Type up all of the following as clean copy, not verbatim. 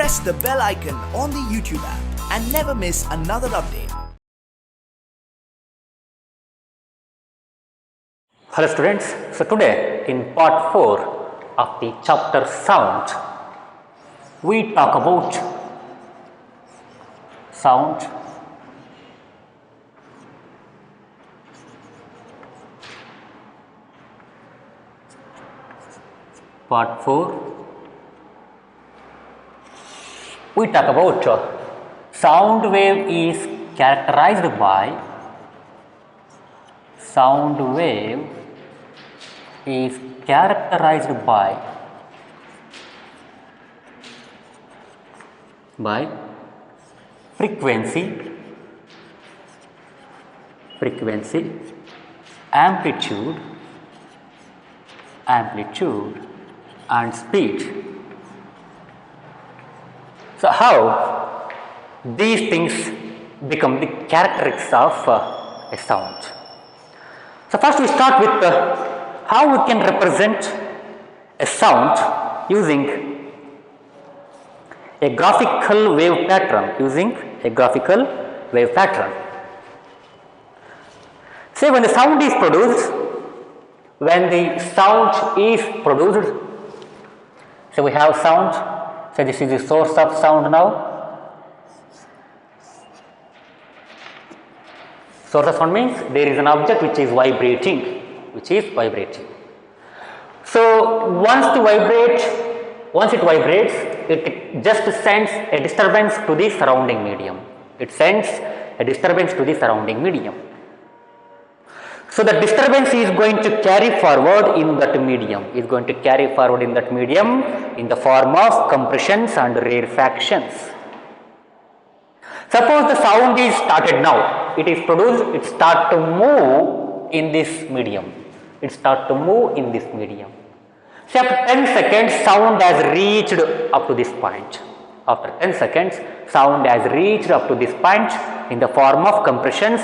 press the bell icon on the YouTube app and never miss another update. Hello students, so today in part 4 of the chapter sound, we talk about sound, part 4 we talk about sound wave is characterized by frequency, amplitude and speed. So how these things become the characteristics of a sound. So first we start with how we can represent a sound using a graphical wave pattern, Say when the sound is produced, so we have sound, so this is the source of sound now. Source of sound means there is an object which is vibrating. So once it vibrates, it just sends a disturbance to the surrounding medium. So the disturbance is going to carry forward in that medium, in the form of compressions and rarefactions. Suppose the sound is started now, it is produced, it starts to move in this medium. Say after 10 seconds, sound has reached up to this point. In the form of compressions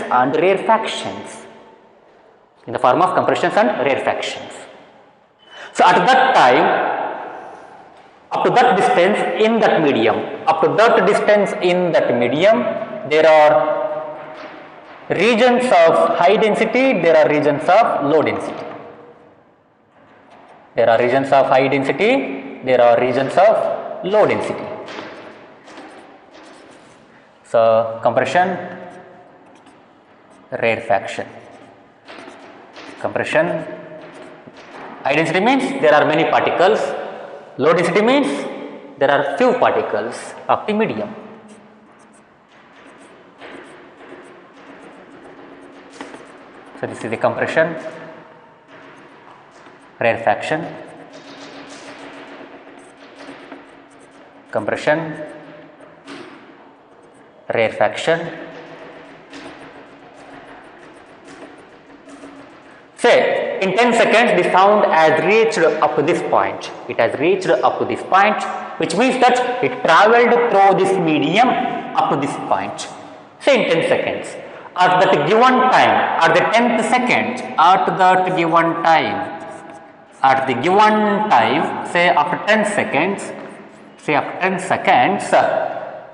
and rarefactions. So at that time, up to that distance in that medium, there are regions of high density, there are regions of low density. So compression, rarefaction. Compression, high density means there are many particles, low density means there are few particles of the medium. So this is the compression, rarefaction, Say in 10 seconds the sound has reached up to this point. Which means that it travelled through this medium up to this point. Say in 10 seconds. At that given time, at the 10th second, say after 10 seconds,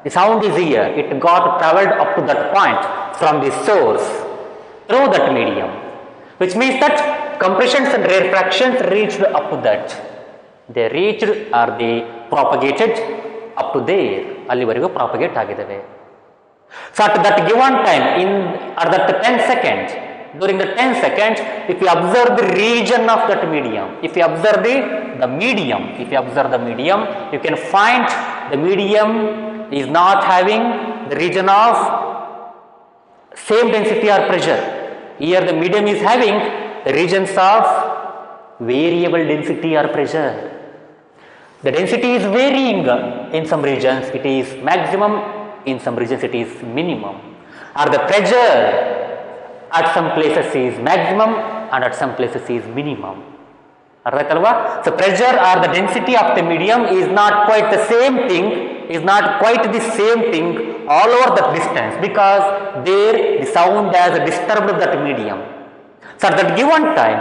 the sound is here. It got travelled up to that point from the source through that medium. Which means that compressions and rarefactions reached up to that. They propagated up to there. So at that given time, at that 10 seconds, during the 10 seconds, if you observe the region of that medium, you can find the medium is not having the region of same density or pressure. Here the medium is having the regions of variable density or pressure. The density is varying. In some regions it is maximum, in some regions it is minimum. Or the pressure at some places is maximum and at some places is minimum. So pressure or the density of the medium is not quite the same thing, all over that distance, because there the sound has disturbed that medium. So at that given time,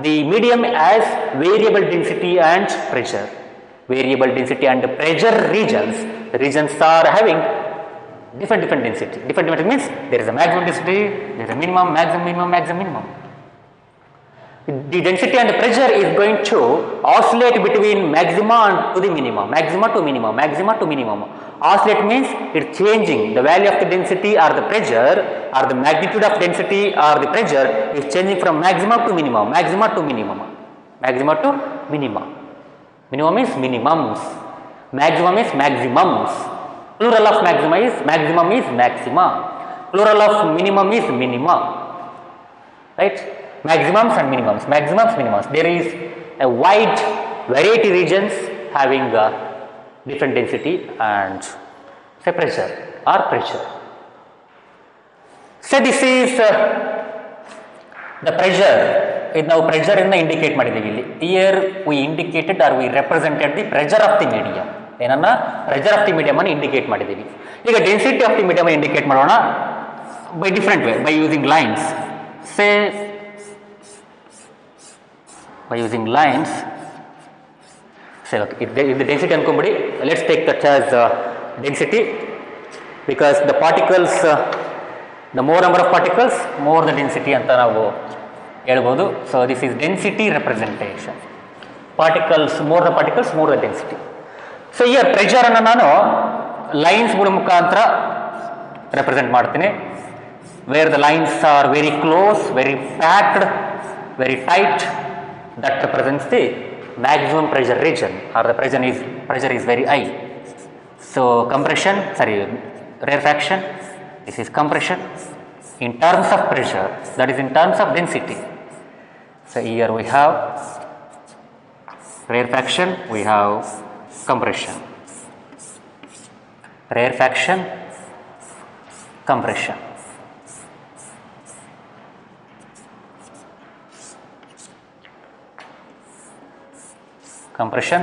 the medium has variable density and pressure. variable density and pressure regions. The regions are having different density. Different means there is a maximum density, there is a minimum, maximum. The density and pressure is going to oscillate between maxima and to the minimum, maxima to minimum. Oscillate means it's changing. The value of the density or the pressure or the magnitude of density or the pressure is changing from maxima to minimum. Minimum is minimums. Maximum is maximums. Plural of maximum is maxima. Plural of minimum is minima. Right? Maximums and minimums. There is a wide variety regions having different density and say pressure. Say this is the pressure. Now pressure in the indicate ಮಾಡಿದ್ದೀವಿ. Here we indicated or we represented the pressure of the medium. ಏನನ್ನ pressure of the medium ಅನ್ನು indicate ಮಾಡಿದ್ದೀವಿ. ಈಗ density of the medium indicate ಮಾಡೋಣ by different way, by using lines. Say by using lines. Say okay, if the density ಅನ್ಕೊಂಬಿಡಿ, let's take that as density because the particles the more number of particles more the density ಅಂತ ನಾವು ಹೇಳ್ಬೋದು. So this is density representation. More the particles more the density. So here pressure ಅನ್ನು ನಾನು lines ಮುಖಾಂತರ represent ಮಾಡ್ತೀನಿ. Where the lines are very close, very packed, very tight, that represents the maximum pressure region or the pressure is very high. So rarefaction, this is compression in terms of pressure, that is in terms of density. So here we have rarefaction, we have compression. Rarefaction, compression. Compression,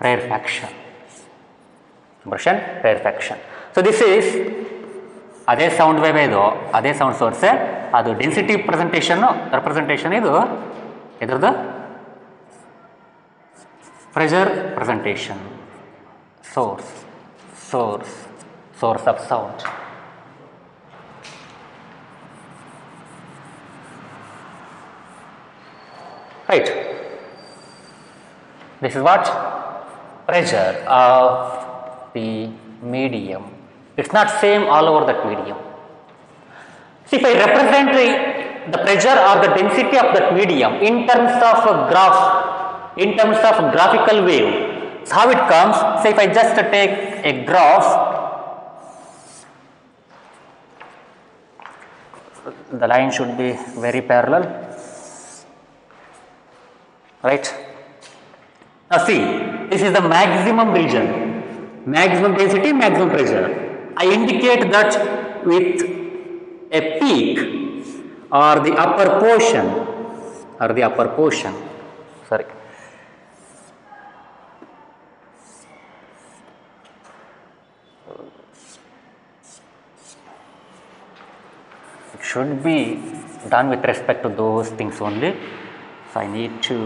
rarefaction. So this is ಅದೇ sound wave ಇದು, ಅದೇ sound source, ಅದು density representation ಇದು ಇದ್ರದ್ದು pressure presentation, source of sound. Right, this is what pressure of the medium. It's not same all over that medium. See, if I represent the pressure or the density of that medium in terms of a graph, in terms of graphical wave, so how it comes? Say if I just take a graph, the line should be very parallel, right? Now see, this is the maximum region, maximum density, maximum pressure. I indicate that with a peak or the upper portion, sorry. It should be done with respect to those things only. So I need to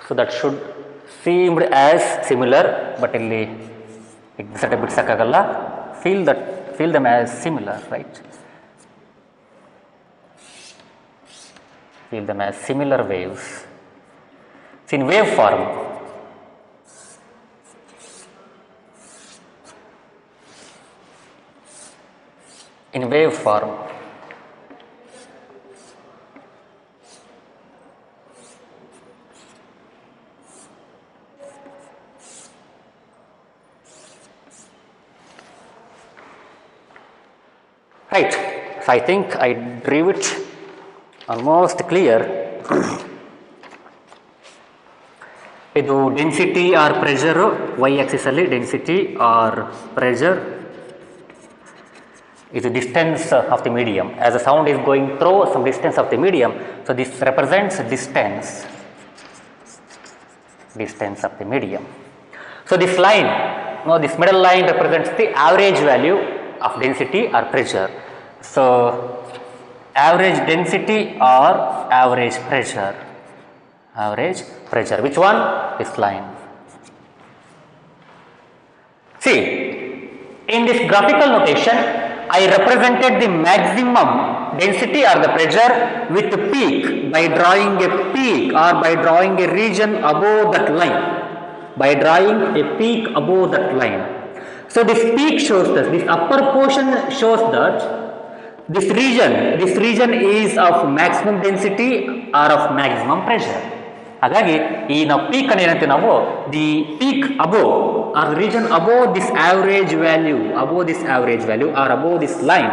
so that should seemed as similar, but illi exact bidsakagalla. Feel them as similar, right? Feel them as similar waves. It's in wave form. Right, so I think I drew it almost clear. ಇದು density or pressure, Y axis ಅಲ್ಲಿ density or pressure, ಇದು distance of the medium. As a sound is going through some distance of the medium, so this represents distance. distance of the medium. So this line, now this middle line represents the average value of density or pressure. So average density or average pressure. Average pressure. Which one? This line. See, in this graphical notation, I represented the maximum density or the pressure with the peak by drawing a peak or by drawing a region above that line. By drawing a peak above that line. So this peak shows us, this upper portion shows that this region is of maximum density or of maximum pressure. ಹಾಗಾಗಿ ಈ ನಾವು peak ಅನ್ನು ಏನಂತೀವಿ ನಾವು the peak above or region above this average value or above this line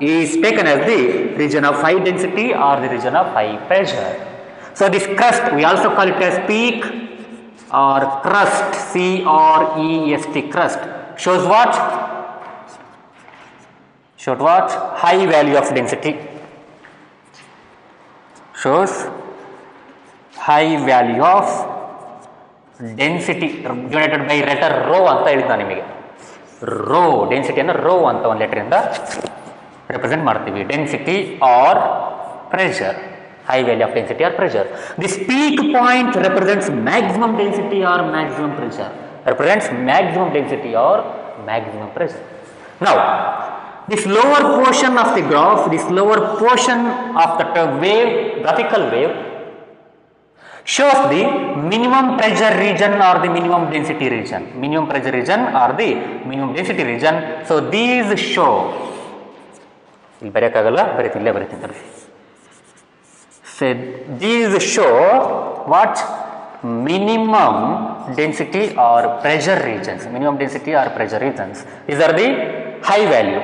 is taken as the region of high density or the region of high pressure. So this crest we also call it as peak or crest, CREST, crust shows what? High value of density. Shows high value of density denoted by letter rho ಅಂತ ಹೇಳಿದ್ದ ನಿಮಗೆ. Rho ಡೆನ್ಸಿಟಿಯನ್ನು rho ಅಂತ ಒಂದು ಲೆಟರಿಂದ represent ಮಾಡ್ತೀವಿ. Density or pressure, high value of density or pressure. This peak point represents maximum density or maximum pressure. Represents maximum density or maximum pressure. Now, this lower portion of the graph, this lower portion of the wave, graphical wave, shows the minimum pressure region or the minimum density region. Minimum pressure region or the minimum density region. So these show. ಇಲ್ಲಿ ಬರೆಯಕ್ಕಾಗಲ್ಲ, ಬರೀತೀನಿ. So these show what? Minimum density or pressure regions. Minimum density or pressure regions. These are the high value.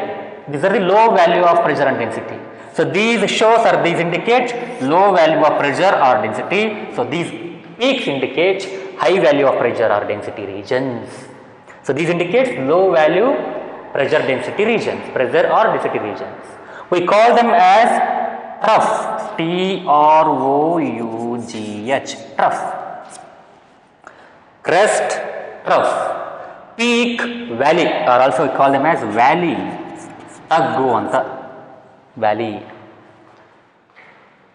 These are the low value of pressure and density. So these shows or these indicate low value of pressure or density. So these peaks indicate high value of pressure or density regions. So these indicates low value pressure density regions, pressure or density regions. We call them as trough, TROUGH, trough. Crest, trough. Peak, valley, or also we call them as valley. Taggu anta, valley.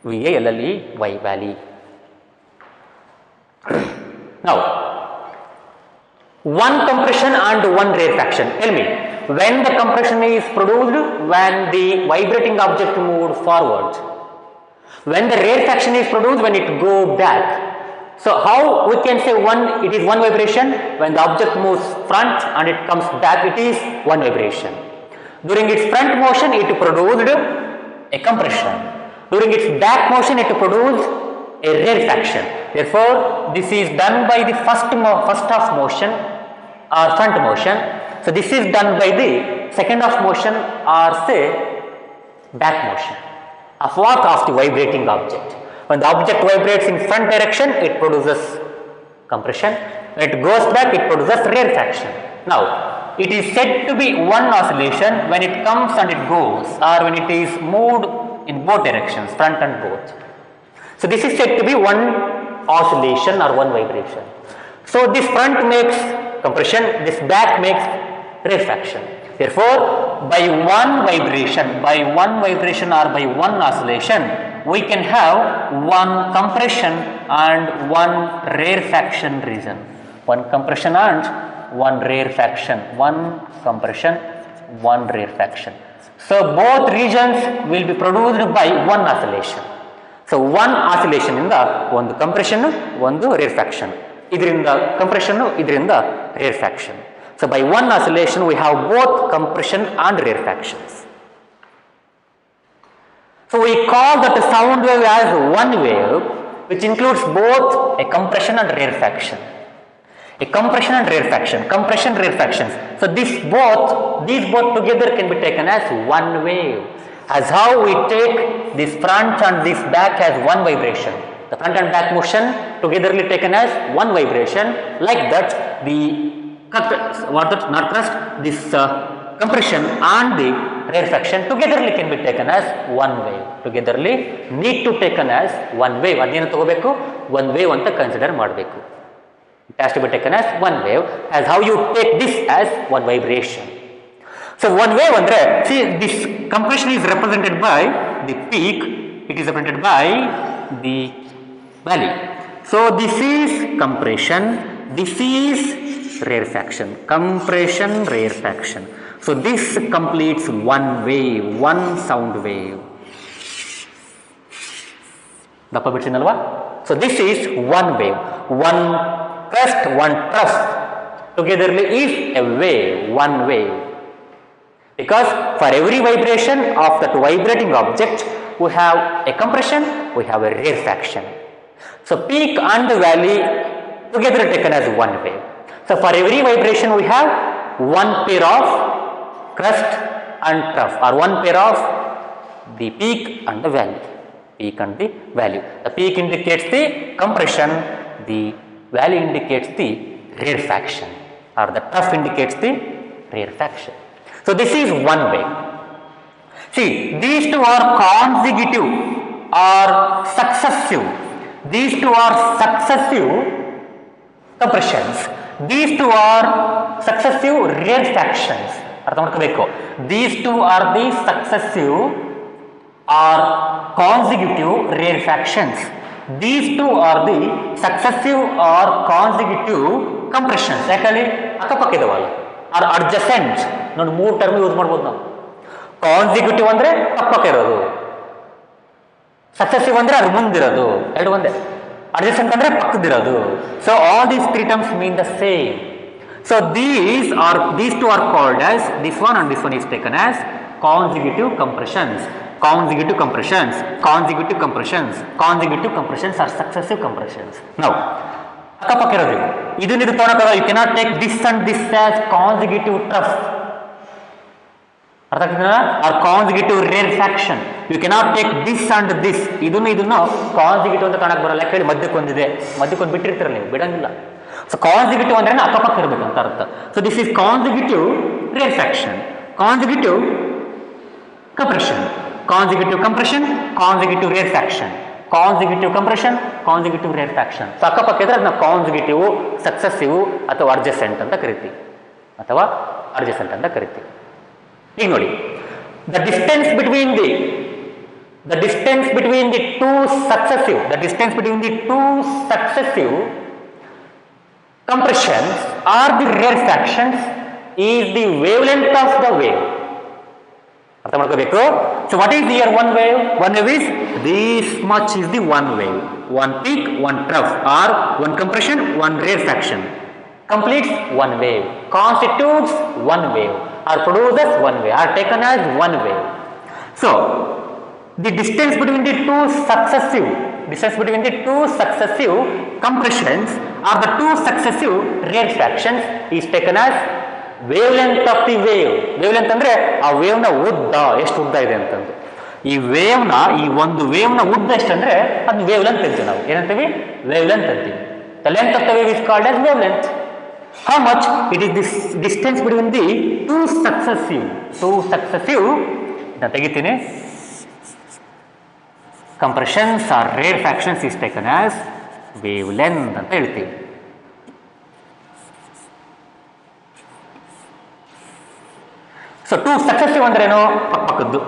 VALLEY, valley. Now, one compression and one rarefaction. Tell me, when the compression is produced, when the vibrating object moved forward. When the rarefaction is produced, when it goes back. So how we can say it is one vibration? When the object moves front and it comes back, it is one vibration. During its front motion, it produced a compression. During its back motion, it produced a rarefaction. Therefore, this is done by the first half motion or front motion. So this is done by the second half motion or say back motion. Of what? Of the vibrating object. When the object vibrates in front direction, it produces compression. When it goes back, it produces rarefaction. Now, it is said to be one oscillation when it comes and it goes, or when it is moved in both directions, front and both. So this is said to be one oscillation or one vibration. So this front makes compression, this back makes rarefaction. Therefore, by one vibration or by one oscillation, we can have one compression and one rarefaction region. One compression and one rarefaction. One compression, one rarefaction. So both regions will be produced by one oscillation. So one oscillation ಇಂದ ಒಂದು compression, ಒಂದು rarefaction. ಇದರಿಂದ compression, ಇದರಿಂದ rarefaction. So by one oscillation we have both compression and rarefactions. So we call that sound wave as one wave which includes both a compression and rarefaction. A compression and rarefaction, compression, rarefactions. So these both together can be taken as one wave. As how we take this front and this back as one vibration. The front and back motion togetherly taken as one vibration. Like that, the this compression and the rarefaction togetherly can be taken as one wave. Togetherly need to taken as one wave. ಅದೇನು ತಗೋಬೇಕು? One wave ಅಂತ consider ಮಾಡಬೇಕು. It has to be taken as one wave, as how you take this as one vibration. So one wave andre, see this compression is represented by the peak, it is represented by the valley. So this is compression, this is rarefaction, compression, rarefaction. So this completes one wave, one sound wave. ದಪ್ಪ ಬಿಡ್ಸಿನಲ್ವಾ? So this is one wave, one crest, one trough togetherly is a wave, one wave. Because for every vibration of that vibrating object, we have a compression, we have a rarefaction. So peak and valley together taken as one wave. So for every vibration we have one pair of crest and trough, or one pair of the peak and the valley. Peak and the value. The peak indicates the compression, the valley indicates the rarefaction, or the trough indicates the rarefaction. So this is one wave. See, these two are consecutive or successive. These two are successive compressions. These two are successive rarefactions. ಅರ್ಥ ಮಾಡ್ಕೋಬೇಕು. These two are the successive or consecutive rarefactions. These two are the successive or consecutive compressions. ಯಾಕಲ್ಲಿ ಅಕ್ಕಪಕ್ಕ ಇದಾವಲ್ಲ, are adjacent. ನೋಡಿ, ಮೂರು term use ಮಾಡ್ಬೋದು ನಾವು. Consecutive ಅಂದ್ರೆ ಪಕ್ಕ ಇರೋದು, ಸಕ್ಸೆಸಿವ್ ಅಂದ್ರೆ ಅದ್ರ ಮುಂದಿರೋದು, ಎರಡು ಒಂದೇ. ಅಡ್ಜಸೆಂಟ್ ಅಂದ್ರೆ ಪಕ್ಕದಿರೋದು. So all these three terms mean the same. So these two are called as, this one and this one is taken as consecutive compressions. Consecutive compressions, consecutive compressions, consecutive compressions are successive compressions. Now, ಅಕ್ಕಪಕ್ಕ ಇರೋದು ಇದನ್ನ ಇದು ತಗೊಳಕ್ಕಾಗ, you cannot take this and this as consecutive trough. ಅರ್ಥ ಆಗ್ತದಾ? or consecutive rarefaction. You cannot take this and this. ಇದನ್ನು consecutive ಅಂತ ಕಾಣಕ್ ಬರಲ್ಲ. ಕೇಳಿ, ಮಧ್ಯಕ್ಕೊಂದಿದೆ, ಮಧ್ಯಕ್ಕೊಂದು ಬಿಟ್ಟಿರ್ತೀರಲ್ಲ ನೀವು, ಬಿಡಂಗಿಲ್ಲ. ಸೊ consecutive ಅಂದ್ರೆ ಅಕ್ಕಪಕ್ಕ ಇರಬೇಕಂತ ಅರ್ಥ. So this is consecutive rarefaction, consecutive compression, consecutive compression, consecutive rarefaction, consecutive compression, consecutive rarefaction. So ಅಕ್ಕಪಕ್ಕ ಇದ್ರೆ ಅದನ್ನ ಕಾನ್ಸಿಕ್ಯೂಟಿವ್, ಸಕ್ಸೆಸಿವ್ ಅಥವಾ ಅಡ್ಜಸೆಂಟ್ ಅಂತ ಕರಿತೀವಿ, ಅಥವಾ ಅಡ್ಜಸೆಂಟ್ ಅಂತ ಕರಿತೀವಿ. ಈಗ ನೋಡಿ, the distance between the two successive compressions or the rarefactions is the wavelength of the wave. ಅರ್ಥ ಮಾಡ್ಕೋಬೇಕು. So what is here one wave? One wave is this much is the one wave. One peak, one trough, or one compression, one rarefaction completes one wave, constitutes one wave, or produces one wave, are taken as one wave. So the distance between the two successive compressions or the two successive rarefactions is taken as wavelength of the wave. wavelength ಅಂದ್ರೆ ಆ wave ನ ಉದ್ದ, ಎಷ್ಟು ಉದ್ದ ಇದೆ ಅಂತಂದು. ಈ wave ನ, ಈ ಒಂದು ವೇವ್ ನ ಉದ್ದ ಎಷ್ಟಂದ್ರೆ ಅದನ್ನ ವೇವ್ ಲೆಂತ್ ಅಂತೀವಿ ನಾವು. ಏನಂತೀವಿ? ವೇವ್ ಲೆಂತ್ ಅಂತೀವಿ. The length of the wave is called as wavelength. How much? It is this distance between the two successive ತೆಗಿತೀನಿ, compressions or rarefactions is taken as wavelength ಅಂತ ಹೇಳ್ತೀವಿ. So two successive ಅಂದ್ರೇನು? ಪಕ್ಕದ್ದು.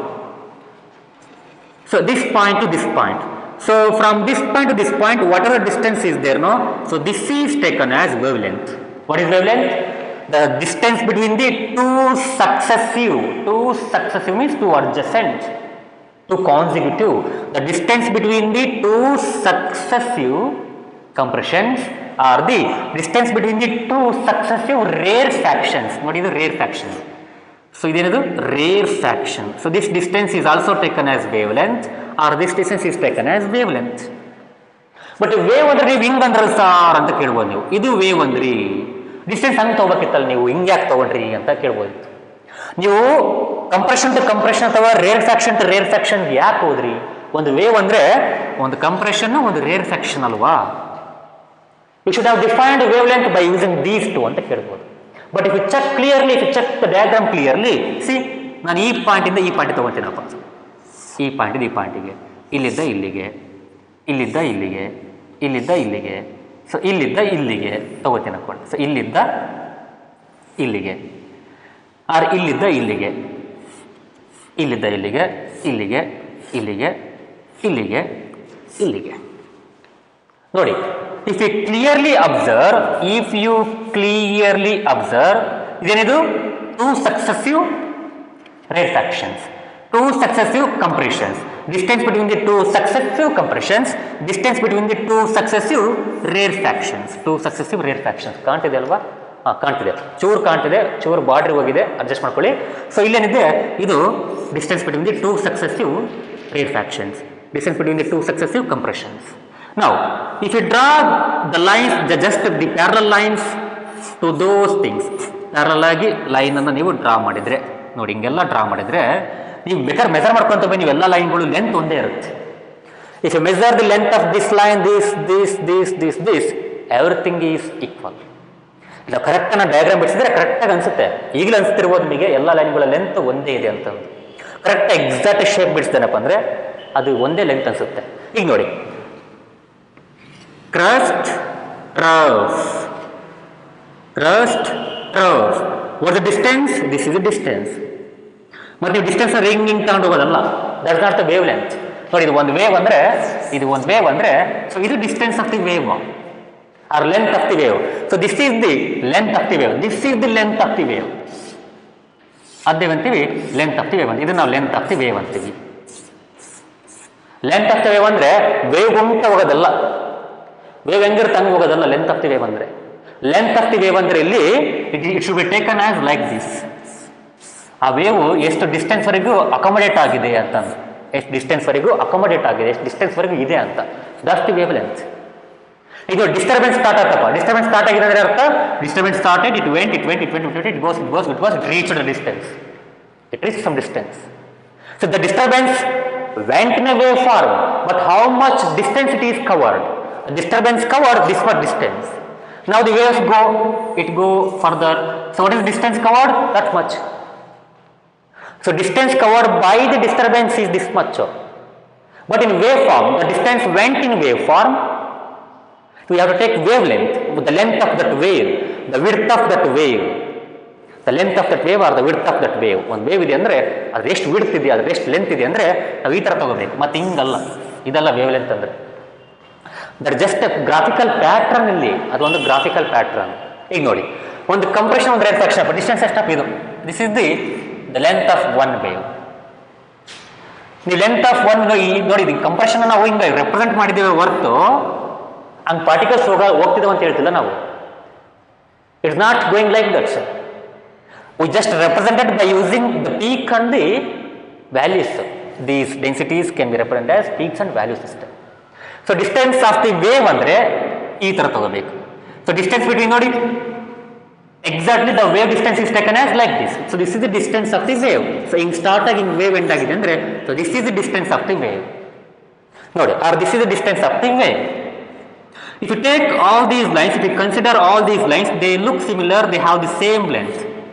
So this point to this point. So from this point to this point, whatever distance is there, no? So this is taken as wavelength. What is wavelength? The distance between the two successive means two adjacent, two consecutive. The distance between the two successive compressions or the distance between the two successive rarefactions. What is the rarefaction? So idenadu rarefaction. So this distance is also taken as wavelength, or this distance is taken as wavelength. But wave ಅಂದ್ರೆ ನೀವು ಹಿಂಗ್ ಅಂದ್ರಲ್ಲ sir ಅಂತ ಕೇಳ್ಬೋದು ನೀವು. ಇದು wave ಅಂದ್ರಿ, distance ಹಂಗೆ ತಗೋಬೇಕಿತ್ತಲ್ಲ ನೀವು, ಹಿಂಗೆ ಯಾಕೆ ತಗೊಂಡ್ರಿ ಅಂತ ಕೇಳ್ಬೋದು. ನೀವು ಕಂಪ್ರೆಷನ್ ಟು ಕಂಪ್ರೆಷನ್ ಅಥವಾ ರೇರ್ಫ್ಯಾಕ್ಷನ್ ಟು ರೇರ್ಫ್ಯಾಕ್ಷನ್ ಯಾಕೆ ಹೋದ್ರಿ? ಒಂದು ವೇವ್ ಅಂದ್ರೆ ಒಂದು ಕಂಪ್ರೆಷನ್, ಒಂದು ರೇರ್ಫ್ಯಾಕ್ಷನ್ ಅಲ್ವಾ? You should have defined wavelength by using these two ಅಂತ ಕೇಳ್ಬೋದು. But if you check clearly, if you check the diagram clearly, see ನಾನು ಈ ಪಾಯಿಂಟಿಂದ ಈ ಪಾಯಿಂಟ್ ತಗೊತೀನಪ್ಪ, ಈ ಪಾಯಿಂಟಿಂದ ಈ ಪಾಯಿಂಟಿಗೆ, ಇಲ್ಲಿದ್ದ ಇಲ್ಲಿಗೆ, ಇಲ್ಲಿದ್ದ ಇಲ್ಲಿಗೆ, ಇಲ್ಲಿದ್ದ ಇಲ್ಲಿಗೆ, ಸೊ ಇಲ್ಲಿದ್ದ ಇಲ್ಲಿಗೆ ತಗೋತೀನಿ ಅನ್ಕೊಂಡು. ಸೊ ಇಲ್ಲಿದ್ದ ಇಲ್ಲಿಗೆ, ಆರ್ ಇಲ್ಲಿದ್ದ ಇಲ್ಲಿಗೆ, ಇಲ್ಲಿದ್ದ ಇಲ್ಲಿಗೆ, ಇಲ್ಲಿಗೆ, ಇಲ್ಲಿಗೆ, ಇಲ್ಲಿಗೆ, ಇಲ್ಲಿಗೆ. ನೋಡಿ, ಇಫ್ ಯು ಕ್ಲಿಯರ್ಲಿ ಅಬ್ಸರ್ವ್, ಇದೇನಿದು 2 successive rarefactions, 2 successive compressions, distance between the 2 successive compressions, distance between the 2 successive rarefactions, 2 successive rarefactions. ಕಾಣ್ತಿದೆ ಅಲ್ವಾ? ಕಾಣ್ತಿದೆ, ಚೂರು ಕಾಣ್ತಿದೆ, ಚೂರು ಬಾರ್ಡ್ರ್ ಹೋಗಿದೆ, ಅಡ್ಜಸ್ಟ್ ಮಾಡ್ಕೊಳ್ಳಿ. ಸೊ ಇಲ್ಲೇನಿದೆ, ಇದು distance between the 2 successive rarefactions, distance between the 2 successive compressions. Now, if you draw the lines, just the parallel lines to those things, parallel ಆಗಿ ಲೈನನ್ನು ನೀವು ಡ್ರಾ ಮಾಡಿದರೆ, ನೋಡಿ ಹಿಂಗೆಲ್ಲ ಡ್ರಾ ಮಾಡಿದರೆ ನೀವು ಬೇಕಾದ್ರೆ ಮೆಜರ್ ಮಾಡ್ಕೊಂತ ಬನ್ನಿ, ನೀವೆಲ್ಲ ಲೈನ್ಗಳು ಲೆಂತ್ ಒಂದೇ ಇರುತ್ತೆ. If you measure the length of this line, this everything is equal. ಇಲ್ಲ ಕರೆಕ್ಟಾಗಿ ನಾನು ಡಯಾಗ್ರಾಮ್ ಬಿಡಿಸಿದ್ರೆ ಕರೆಕ್ಟಾಗಿ ಅನಿಸುತ್ತೆ, ಈಗಲೂ ಅನಿಸ್ತಿರ್ಬೋದು ನಿಮಗೆ ಎಲ್ಲ ಲೈನ್ಗಳ ಲೆಂತ್ ಒಂದೇ ಇದೆ ಅಂತಂದು. ಕರೆಕ್ಟಾಗಿ ಎಕ್ಸಾಕ್ಟ್ ಶೇಪ್ ಬಿಡಿಸ್ದೇನಪ್ಪ ಅಂದರೆ ಅದು ಒಂದೇ ಲೆಂತ್ ಅನಿಸುತ್ತೆ. ಈಗ ನೋಡಿ, crest trough, what the distance, this is the distance. ಮತ್ತು ನೀವು ಡಿಸ್ಟೆನ್ಸ್ ಹಿಂಗೆ ತಗೊಂಡು ಹೋಗೋದಲ್ಲ, that's not the wavelength. ನೋಡಿ, ಇದು ಒಂದು ವೇವ್ ಅಂದರೆ, ಸೊ ಇದು distance of the wave or length of the wave. So this is the length of the wave, this is the length of the wave. ಅದೇವಂತೀವಿ length of the wave ಅಂತ, ಇದು ನಾವು length of the wave ಅಂತೀವಿ. Length of the wave ಅಂದರೆ wave ಗುಂಟ ಹೋಗೋದಲ್ಲ, wave ಹೆಂಗಿರುತ್ತೆ ಹಂಗೆ ಹೋಗೋದಲ್ಲ. Length of the wave ಅಂದರೆ, length of the wave ಅಂದರೆ ಇಲ್ಲಿ it should be taken as like this. ಆ ವೇವ್ ಎಷ್ಟು ಡಿಸ್ಟೆನ್ಸ್ವರೆಗೂ ಅಕಾಮಡೇಟ್ ಆಗಿದೆ ಅಂತಂದು, ಎಷ್ಟು ಡಿಸ್ಟೆನ್ಸ್ವರೆಗೂ ಅಕಾಮಡೇಟ್ ಆಗಿದೆ, ಎಷ್ಟು ಡಿಸ್ಟೆನ್ಸ್ವರೆಗೂ ಇದೆ ಅಂತ, ದಟ್ಸ್ ದಿ ವೇವ್ ಲೆಂತ್. ಈಗ ಡಿಸ್ಟರ್ಬೆನ್ಸ್ ಸ್ಟಾರ್ಟ್ ಆಗ್ತಪ್ಪ, ಡಿಸ್ಟರ್ಬೆನ್ಸ್ ಸ್ಟಾರ್ಟ್ ಆಗಿದೆ ಅಂದರೆ ಅರ್ಥ disturbance started, it went, it goes, it reached the distance, it reach some distance. So the disturbance went in a waveform, but how much distance it is covered? The disturbance covered this much distance. Now the waves go further. So what is distance covered? That much. So distance covered by the disturbance is this much. But in waveform, the distance went in waveform. We have to take wavelength, the length of that wave, the width of that wave. The length of that wave or the width of that wave. ಒಂದು wave ಇದೆ ಅಂದರೆ ಅದು ಎಷ್ಟು width ಇದೆ, ಅದು ಎಷ್ಟು length ಇದೆ ಅಂದರೆ ನಾವು ಈ ಥರ ತಗೋಬೇಕು. ಮತ್ತು ಹಿಂಗಲ್ಲ, ಇದೆಲ್ಲ ವೇವ್ ಲೆಂತ್ ಅಂದರೆ ದಟ್ ಜಸ್ಟ್ ಗ್ರಾಫಿಕಲ್ ಪ್ಯಾಟ್ರನ್. ಇಲ್ಲಿ ಅದೊಂದು ಗ್ರಾಫಿಕಲ್ ಪ್ಯಾಟ್ರನ್. ಈಗ ನೋಡಿ, ಒಂದು ಕಂಪ್ರೆಷನ್, ಒಂದು ರೇರ್ಫ್ಯಾಕ್ಷನ್, ಡಿಸ್ಟೆನ್ಸ್ ಎಷ್ಟಪ್ಪ ಇದು? This is the length of one wave. ನೀವು ಲೆಂತ್ ಆಫ್ ಒನ್ ನೋಡಿ, ಇದು ಕಂಪ್ರೆಷನ್ ನಾವು ಹಿಂಗೆ ರೆಪ್ರೆಸೆಂಟ್ ಮಾಡಿದ್ದೇವೆ ಹೊರತು ಹಂಗೆ ಪಾರ್ಟಿಕಲ್ಸ್ ಹೋಗ್ತಿದ್ದೇವೆ ಅಂತ ಹೇಳ್ತಿಲ್ಲ ನಾವು. It's not going like that. We just represented by using the peak and the values. These densities can be represented as peaks and value system. So distance of the wave andre ee tara tagobeku. So distance between nodi exactly the wave distance is taken as like this. So this is the distance of the wave. So in start agin wave end agide andre, so this is the distance of the wave. Nodi, or this is the distance of the wave. If you take all these lines, if you consider all these lines, they look similar, they have the same length.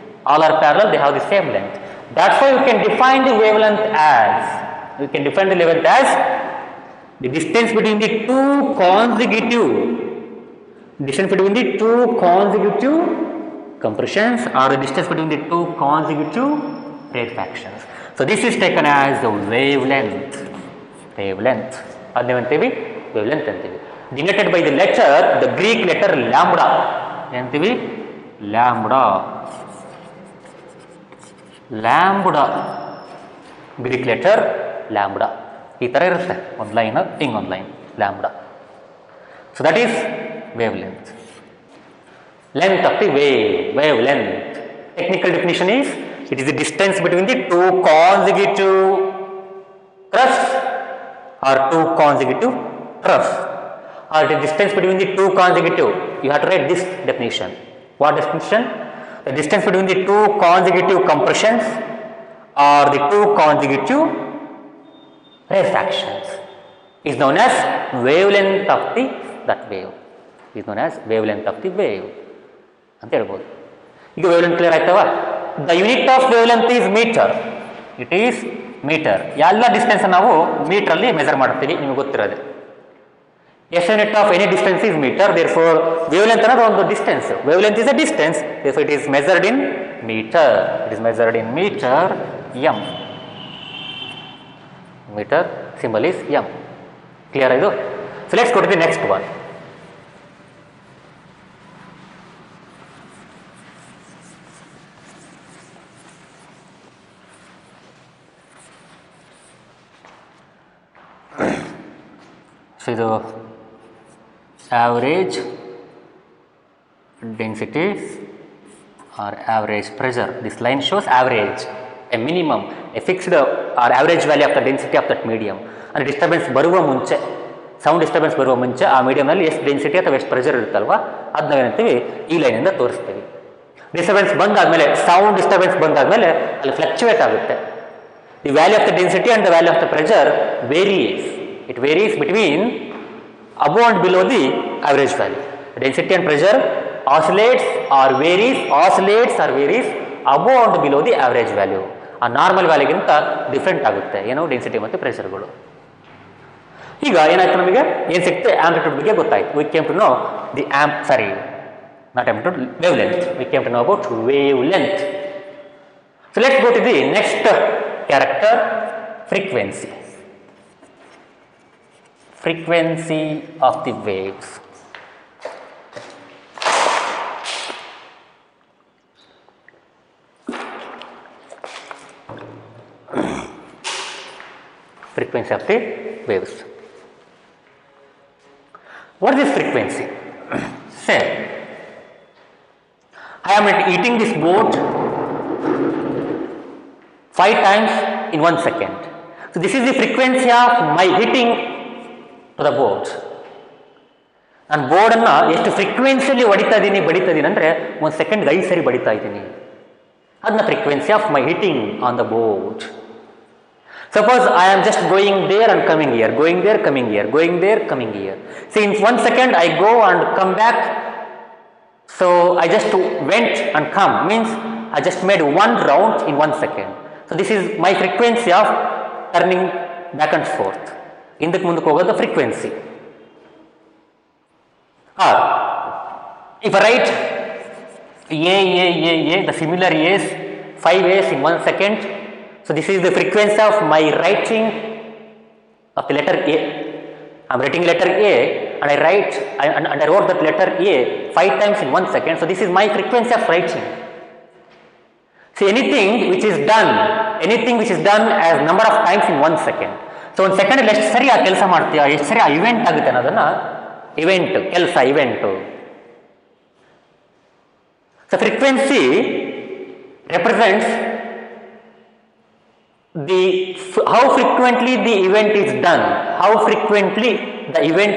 All are parallel, they have the same length. That's why you can define the wavelength as, the distance between the two consecutive compressions or the distance between the two consecutive rarefactions. So this is taken as the wavelength. Adnevantivi wavelength antivi. Denoted by the letter, the Greek letter lambda. Antivi lambda, Greek letter lambda. ಈ ಥರ ಇರುತ್ತೆ, ಒಂದು line ಹಿಂಗೆ ಒಂದು line lambda. So that is wavelength. Length of the wavelength. Technical definition is it is the distance between the two consecutive crest or two consecutive trough or the distance between the two consecutive. You have to write this definition. What definition? The distance between the two consecutive compressions or the two consecutive rarefactions is known as wavelength of that wave. Is known as wavelength of the wave ಅಂತ ಹೇಳ್ಬೋದು. ಈಗ wavelength clear ಆಯ್ತವ? The unit of wavelength is meter. It is meter. ಎಲ್ಲ distance ನಾವು ಮೀಟ್ರಲ್ಲಿ measure ಮಾಡ್ತೀವಿ, ನಿಮಗೆ ಗೊತ್ತಿರೋದೆ. S unit of any distance is meter, therefore wavelength ಅನ್ನೋದು ಒಂದು distance. Wavelength is a distance, therefore it is measured in meter. It is measured in meter m. Meter symbol is m. Clear ಇದು? So let's go to the next one. So ಇದು average density or average pressure. This line shows average, a minimum, a fixed or average value of the density of that medium. ಅಂದರೆ disturbance ಬರುವ ಮುಂಚೆ, sound disturbance ಬರುವ ಮುಂಚೆ ಆ ಮೀಡಿಯಮ್ನಲ್ಲಿ ಎಷ್ಟು density ಅಥವಾ ಎಷ್ಟು ಪ್ರೆಷರ್ ಇರುತ್ತಲ್ವ ಅದು ನಾವೇನಂತೀವಿ ಈ ಲೈನಿಂದ ತೋರಿಸ್ತೀವಿ. ಡಿಸ್ಟರ್ಬೆನ್ಸ್ ಬಂದಾದಮೇಲೆ, ಸೌಂಡ್ ಡಿಸ್ಟರ್ಬೆನ್ಸ್ ಬಂದಾದಮೇಲೆ ಅಲ್ಲಿ ಫ್ಲಕ್ಚುಯೇಟ್ ಆಗುತ್ತೆ. The value of the density and the value of the pressure varies. It varies between above and below the average value. Density and pressure oscillates or varies above and below the average value. ಆ normal ವ್ಯಾಲ್ಯೂಗಿಂತ different ಆಗುತ್ತೆ ಏನು density ಮತ್ತು ಪ್ರೆಷರ್ಗಳು. ಈಗ ಏನಾಯ್ತು, ನಮಗೆ ಏನು ಸಿಕ್ತೆ, amplitude ಬಗ್ಗೆ ಗೊತ್ತಾಯ್ತು. We came to know the not amplitude, wavelength. We came to know about wavelength. So let's go to the next character, frequency. Frequency of the waves. Frequency of the waves. What is frequency? Say, I am eating this boat 5 times in 1 second. So this is the frequency of my hitting to the board. ನಾನು ಬೋರ್ಡನ್ನು ಎಷ್ಟು ಫ್ರೀಕ್ವೆನ್ಸಿಯಲ್ಲಿ ಬಡಿತಾ ಇದ್ದೀನಿ ಅಂದರೆ 1 ಸೆಕೆಂಡ್ಗೆ 5 ಸರಿ ಬಡಿತಾ ಇದ್ದೀನಿ. ಅದನ್ನ frequency of my hitting on the board. Suppose I am just going there and coming here, going there coming here, going there coming here. So in 1 second I go and come back. So I just went and come means I just made 1 round in 1 second. So this is my frequency of turning back and forth. ಹಿಂದಕ್ಕೆ ಮುಂದಕ್ಕೆ ಹೋಗೋದು frequency. Or if write A the similar as 5 A's in 1 second. So this is the frequency of my writing of the letter A. I am writing letter A and I wrote that letter A 5 times in 1 second. So this is my frequency of writing. See, anything which is done as number of times in 1 second. So 1 ಸೆಕೆಂಡಲ್ಲಿ ಎಷ್ಟು ಸರಿ ಆ ಕೆಲಸ ಮಾಡ್ತೀಯ, ಎಷ್ಟು ಸರಿ ಆ event ಆಗುತ್ತೆ ಅನ್ನೋದನ್ನು event. So frequency represents how frequently the event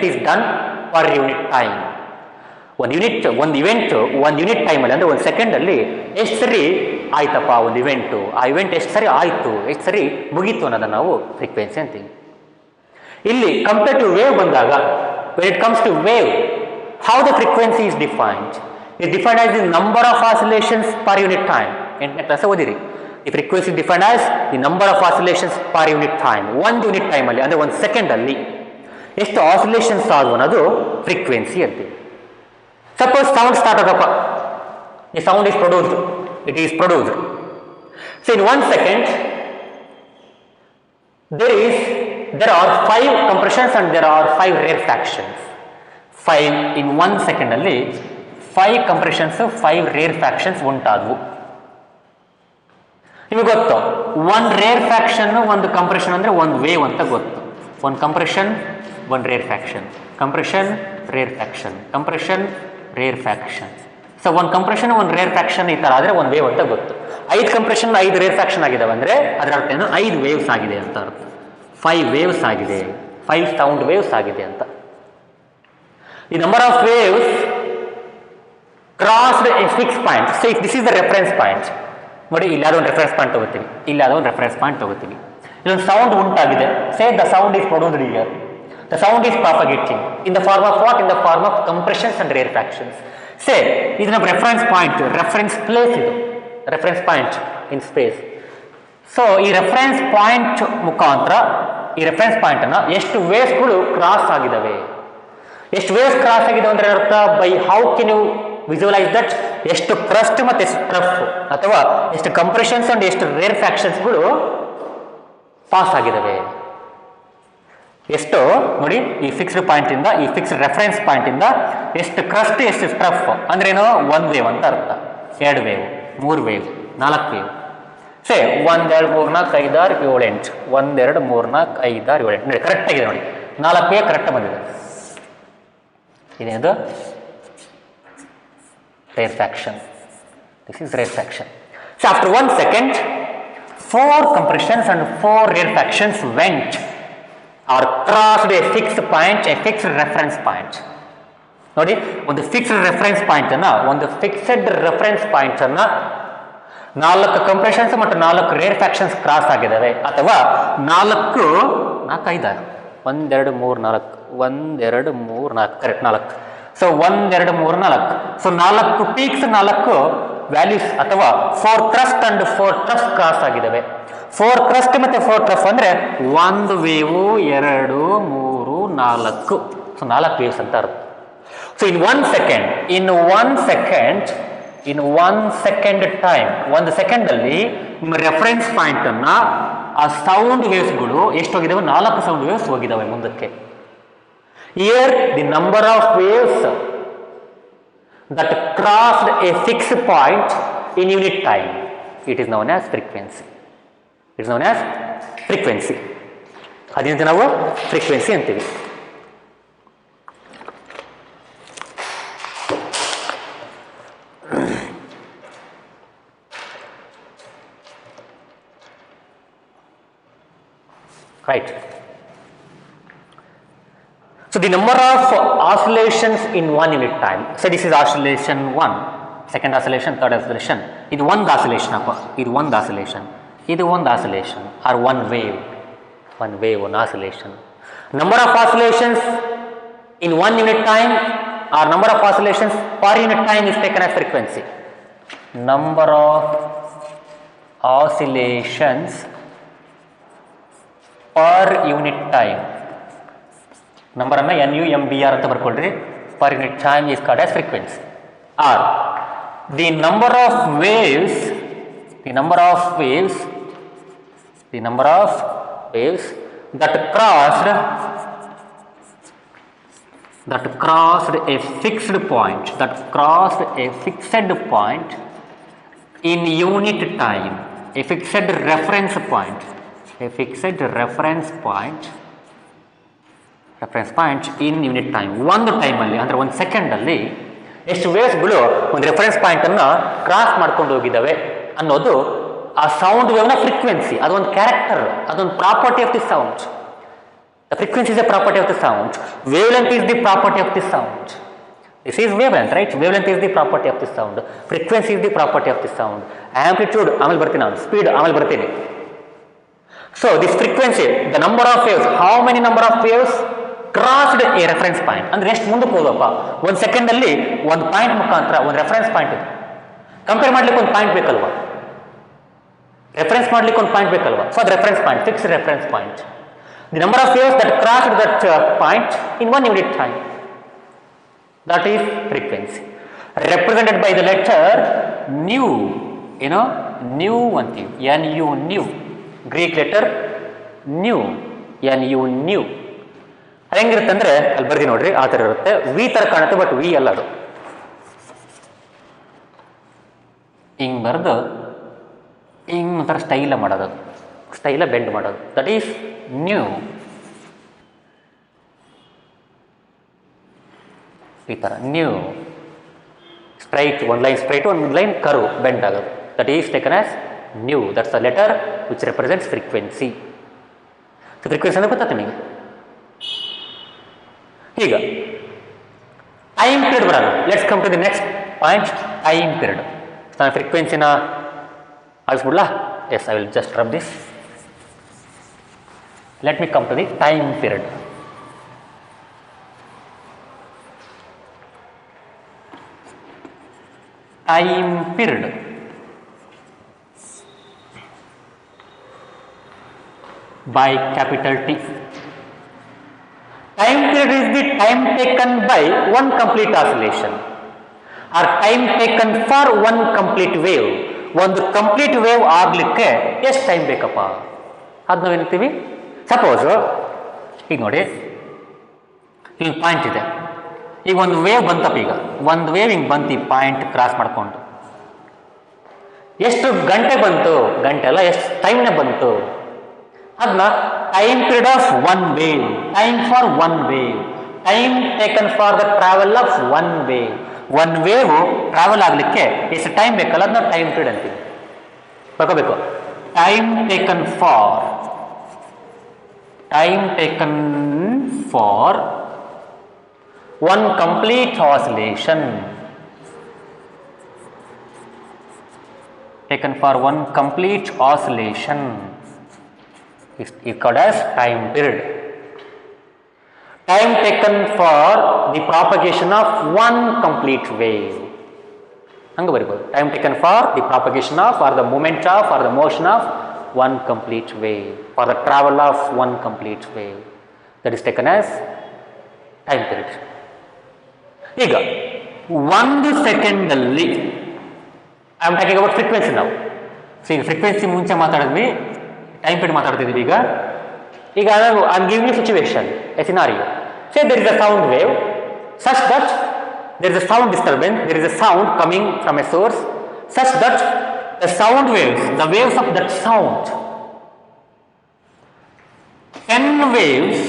is done per unit time. ಒಂದು ಯೂನಿಟ್ ಟೈಮಲ್ಲಿ ಅಂದರೆ 1 ಸೆಕೆಂಡಲ್ಲಿ ಎಷ್ಟು ಸರಿ ಆಯ್ತಪ್ಪ ಒಂದು ಇವೆಂಟು, ಆ ಇವೆಂಟ್ ಎಷ್ಟು ಸರಿ ಆಯಿತು, ಎಷ್ಟು ಸರಿ ಮುಗೀತು ಅನ್ನೋದನ್ನು ನಾವು ಫ್ರೀಕ್ವೆನ್ಸಿ ಅಂತೀವಿ. ಇಲ್ಲಿ ಕಂಪೇರ್ ಟು ವೇವ್ ಬಂದಾಗ, when it comes to wave, how the frequency is defined? It is defined as the number of oscillations per unit time. 8ನೇ ಕ್ಲಾಸ್ ಓದಿರಿ. The frequency is defined as the number of oscillations per unit time. 1 unit ಟೈಮಲ್ಲಿ ಅಂದರೆ 1 ಸೆಕೆಂಡಲ್ಲಿ ಎಷ್ಟು oscillations ಆದವು ಅನ್ನೋದು frequency ಅಂತೀವಿ. Suppose sound start up, the sound is produced, So in 1 second, there are 5 compressions and there are 5 rarefactions. 5 in 1 second ಅಲ್ಲಿ 5 compressions, 5 rarefactions ಉಂಟಾದವು. ನಿಮಗೆ ಗೊತ್ತು, 1 rarefaction, 1 compression ಅಂದರೆ 1 wave ಅಂತ ಗೊತ್ತು. 1 compression, 1 rarefaction, compression, rarefaction. So 1 compression 1 ರೇರ್ಫ್ಯಾಕ್ಷನ್ ಈ ಥರ ಆದರೆ 1 wave ಅಂತ ಗೊತ್ತು. 5 ಕಂಪ್ರೆಷನ್ 5 ರೇರ್ಫ್ಯಾಕ್ಷನ್ ಆಗಿದಾವೆ ಅಂದರೆ ಅದರ ಅರ್ಥ ಏನು, 5 ವೇವ್ಸ್ ಆಗಿದೆ ಅಂತ ಅರ್ಥ. 5 ವೇವ್ಸ್ ಆಗಿದೆ, 5 ಸೌಂಡ್ ವೇವ್ಸ್ ಆಗಿದೆ ಅಂತ. The number of waves crossed A fix point. So this is the reference point. ನೋಡಿ, ಇಲ್ಲಿ ಯಾವುದೋ ಒಂದು ರೆಫರೆನ್ಸ್ ಪಾಯಿಂಟ್ ತಗೋತೀವಿ, ಇಲ್ಲೊಂದು ಸೌಂಡ್ ಉಂಟಾಗಿದೆ. Say the sound is produced here. The sound is propagating in the form of what? In the form of compressions and rarefactions. Say, this is a reference point, reference place idu, reference point in space. So, ಈ reference point ಮುಖಾಂತರ ಈ reference point ಅನ್ನ ಎಷ್ಟು waves ಗಳು cross ಆಗಿದಾವೆ. ಎಷ್ಟು waves cross ಆಗಿದೆ ಅಂದ್ರೆ ಅರ್ಥ by how can you visualise that ಎಷ್ಟು ಕ್ರಸ್ಟ್ ಮತ್ತೆ ಎಷ್ಟು ಟ್ರಫ್ ಅಥವಾ ಎಷ್ಟು ಕಂಪ್ರೆಷನ್ಸ್ ಅಂಡ್ ಎಷ್ಟು ರೇರ್ ಫ್ಯಾಕ್ಷನ್ಸ್ಗಳು ಪಾಸ್ ಆಗಿದ್ದಾವೆ. ಎಷ್ಟು ನೋಡಿ, ಈ ಫಿಕ್ಸ್ಡ್ ಪಾಯಿಂಟ್ ಇಂದ ಈ ಫಿಕ್ಸ್ಡ್ ರೆಫರೆನ್ಸ್ ಪಾಯಿಂಟ್ ಇಂದ ಎಷ್ಟು ಕ್ರಸ್ಟ್ ಎಷ್ಟು ಟ್ರಫ್ ಅಂದ್ರೆ ಏನು, 1 ವೇವ್ ಅಂತ ಅರ್ಥ, 2 ವೇವ್, 3 ವೇವ್, 4 ವೇವ್. ಸೇ 1 2 3 4 5 6 7 8 1 2 3 4 5 6 7 8 ನೋಡಿ ಕರೆಕ್ಟ್ ಆಗಿದೆ ನೋಡಿ, 4 ವೇವ್ ಕರೆಕ್ಟ್ ಬಂದಿದೆ. ಇದೇನು rarefaction. This is rarefaction. So after 1 second, 4 compressions and 4 rarefactions went or crossed a fixed point, a fixed reference point. ನೋಡಿ, ಒಂದು ಫಿಕ್ಸ್ಡ್ ರೆಫರೆನ್ಸ್ ಪಾಯಿಂಟ್ ಅನ್ನ, ಒಂದು ಫಿಕ್ಸೆಡ್ ರೆಫರೆನ್ಸ್ ಪಾಯಿಂಟ್ ಅನ್ನ 4 ಕಂಪ್ರೆಷನ್ಸ್ ಮತ್ತು 4 ರೇರ್ ಫ್ಯಾಕ್ಷನ್ಸ್ ಕ್ರಾಸ್ ಆಗಿದ್ದಾವೆ, ಅಥವಾ 4 4 5 6 1 2 3 4 1 2 3 4 correct 4. So 1 2 3 4, so 4 peaks 4 values ಅಥವಾ 4 crust and 4 trough cross ಆಗಿದ್ದಾವೆ. 4 ಕ್ರಸ್ಟ್ ಮತ್ತೆ 4 ಟ್ರಫ್ ಅಂದ್ರೆ 1 ವೇವು 2 3 4, ಸೊ 4 ವೇವ್ಸ್ ಅಂತ ಅರ್ಥ. So in 1 second time, 1 second ಅಲ್ಲಿ ನಿಮ್ಮ ರೆಫರೆನ್ಸ್ ಪಾಯಿಂಟ್ ಅನ್ನ ಆ ಸೌಂಡ್ ವೇವ್ಸ್ಗಳು ಎಷ್ಟು ಹೋಗಿದಾವೆ, 4 ಸೌಂಡ್ ವೇವ್ಸ್ ಹೋಗಿದಾವೆ ಮುಂದಕ್ಕೆ. Here the number of waves that crossed a fixed point in unit time, it is known as frequency. It is known as frequency. ಅದರಿಂದ ನಾವು frequency ಅಂತೀವಿ. Right. So the number of oscillations in 1 unit time. So this is oscillation 1, second oscillation, third oscillation. ಇದು ಒಂದು oscillation ಅಪ್ಪ, ಇದು ಒಂದು oscillation, ಇದು ಒಂದು oscillation or one wave, one oscillation. Number of oscillations in 1 unit time or number of oscillations per unit time is taken as frequency. Number of oscillations per unit time. Number ಅನ್ನ NUMBR ಅಂತ ಬರ್ಕೊಳ್ರಿ. Per unit time is called as frequency. Or the number of waves that crossed a fixed point in unit time, a fixed reference point in unit time. ಒಂದು ಟೈಮಲ್ಲಿ ಅಂದರೆ 1 ಸೆಕೆಂಡಲ್ಲಿ ಎಷ್ಟು ವೇವ್ಸ್ಗಳು ಒಂದು reference ಪಾಯಿಂಟನ್ನು cross ಮಾಡ್ಕೊಂಡು ಹೋಗಿದ್ದಾವೆ ಅನ್ನೋದು ಆ ಸೌಂಡ್ ವೇವ್ನ ಫ್ರೀಕ್ವೆನ್ಸಿ. ಅದೊಂದು character, ಅದೊಂದು property of the sound. The frequency is A property of the sound. Wave length is the property of the sound. This is wave length, right? Wave length is the property of the sound. Frequency is the property of the sound. Amplitude ಆಮೇಲೆ ಬರ್ತೀನಿ ನಾನು, speed ಆಮೇಲೆ ಬರ್ತೀನಿ. So this frequency, the number of waves, how many number of waves crossed A reference point. ಅಂದ್ರೆ ಎಷ್ಟು ಮುಂದಕ್ಕೆ ಹೋದಪ್ಪ, 1 second ಅಲ್ಲಿ ಒಂದು ಪಾಯಿಂಟ್ ಮುಖಾಂತರ ಒಂದು ರೆಫರೆನ್ಸ್ ಪಾಯಿಂಟ್ ಇದೆ. ಕಂಪೇರ್ ಮಾಡ್ಲಿಕ್ಕೆ ಒಂದು ಪಾಯಿಂಟ್ ಬೇಕಲ್ವಾ, ರೆಫರೆನ್ಸ್ ಮಾಡ್ಲಿಕ್ಕೆ ಒಂದು ಪಾಯಿಂಟ್ ಬೇಕಲ್ವಾ. ಸೊ ಅದು reference point, fixed reference point. The number of waves that crossed that point in 1 unit time, that is frequency. Represented by the letter new. ಏನೋ new ಅಂತೀವಿ, NU new. Greek letter new, NU new. ಹೆಂಗಿರುತ್ತೆ ಅಂದ್ರೆ ಅಲ್ಲಿ ಬರ್ದಿ ನೋಡ್ರಿ, ಆ ಥರ ಇರುತ್ತೆ. ವಿ ಥರ ಕಾಣುತ್ತೆ, ಬಟ್ ವಿ ಅಲ್ಲ ಅದು. ಹಿಂಗೆ ಬರೆದು ಹಿಂಗೆ ಒಂಥರ ಸ್ಟೈಲ ಮಾಡೋದು, ಸ್ಟೈಲ ಬೆಂಡ್ ಮಾಡೋದು, ದಟ್ ಈಸ್ ನ್ಯೂ. ಈ ಥರ ನ್ಯೂ. ಸ್ಟ್ರೈಟ್, ಒಂದು ಲೈನ್ ಸ್ಟ್ರೈಟ್, ಒಂದು ಲೈನ್ ಕರ್ವ್ ಬೆಂಡ್ ಆಗೋದು, that is taken as nu. That's a letter which represents frequency. Frequency ಅಂದ್ರೆ ಗೊತ್ತಾ ನಿಮಗೆ? ಈಗ ಟೈಮ್ ಪೀರಿಯಡ್ ಬರೋಣ. Let's come to the next point, time period. ನಾನು ಫ್ರೀಕ್ವೆನ್ಸಿನ ಅಳಿಸ್ಬಿಡ್ಲಾ? Yes, I will just rub this. Let me come to the time period. Time period by capital T. Time period is the time taken by one complete oscillation or time taken for one complete wave. ಒಂದು complete wave ಆಗಲಿಕ್ಕೆ ಎಷ್ಟು time ಬೇಕಪ್ಪ ಅದು ನಾವೇನ್ತೀವಿ. Suppose ಈಗ ನೋಡಿ, ಈಗ point ಇದೆ, ಈಗ ಒಂದು ವೇವ್ ಬಂತಪ್ಪ, ಈಗ ಒಂದು ವೇವ್ ಹಿಂಗೆ ಬಂತು ಈ ಪಾಯಿಂಟ್ ಕ್ರಾಸ್ ಮಾಡ್ಕೊಂಡು. ಎಷ್ಟು ಗಂಟೆ ಬಂತು? ಗಂಟೆ ಅಲ್ಲ, ಎಷ್ಟು ಟೈಮ್ನೇ ಬಂತು ಅದನ್ನ time period of one wave, time for one wave, time taken for the travel of one wave. One wave travel ಆಗಲಿಕ್ಕೆ ಎಷ್ಟು ಟೈಮ್ ಬೇಕಲ್ಲ ಅದನ್ನ ಟೈಮ್ ಪೀರಿಯಡ್ ಅಂತೀವಿ. ಬರ್ಕೋಬೇಕು. Time taken for one complete oscillation, taken for one complete oscillation is called as time period. Time taken for the propagation of one complete wave. ಹಂಗೆ ಬರೀಬೋದು. Time taken for the propagation of or the movement of or the motion of one complete wave, for the travel of one complete wave, that is taken as time period. ಈಗ 1 ಸೆಕೆಂಡಲ್ಲಿ I am talking about frequency ನಾವು. So ಈಗ frequency ಮುಂಚೆ ಮಾತಾಡಿದ್ವಿ, time period ಮಾತಾಡ್ತಿದ್ವಿ. ಈಗ I am giving you situation, a scenario. Say there is a sound wave such that there is a sound disturbance, there is a sound coming from a source such that the sound waves, the waves of that sound, 10 waves,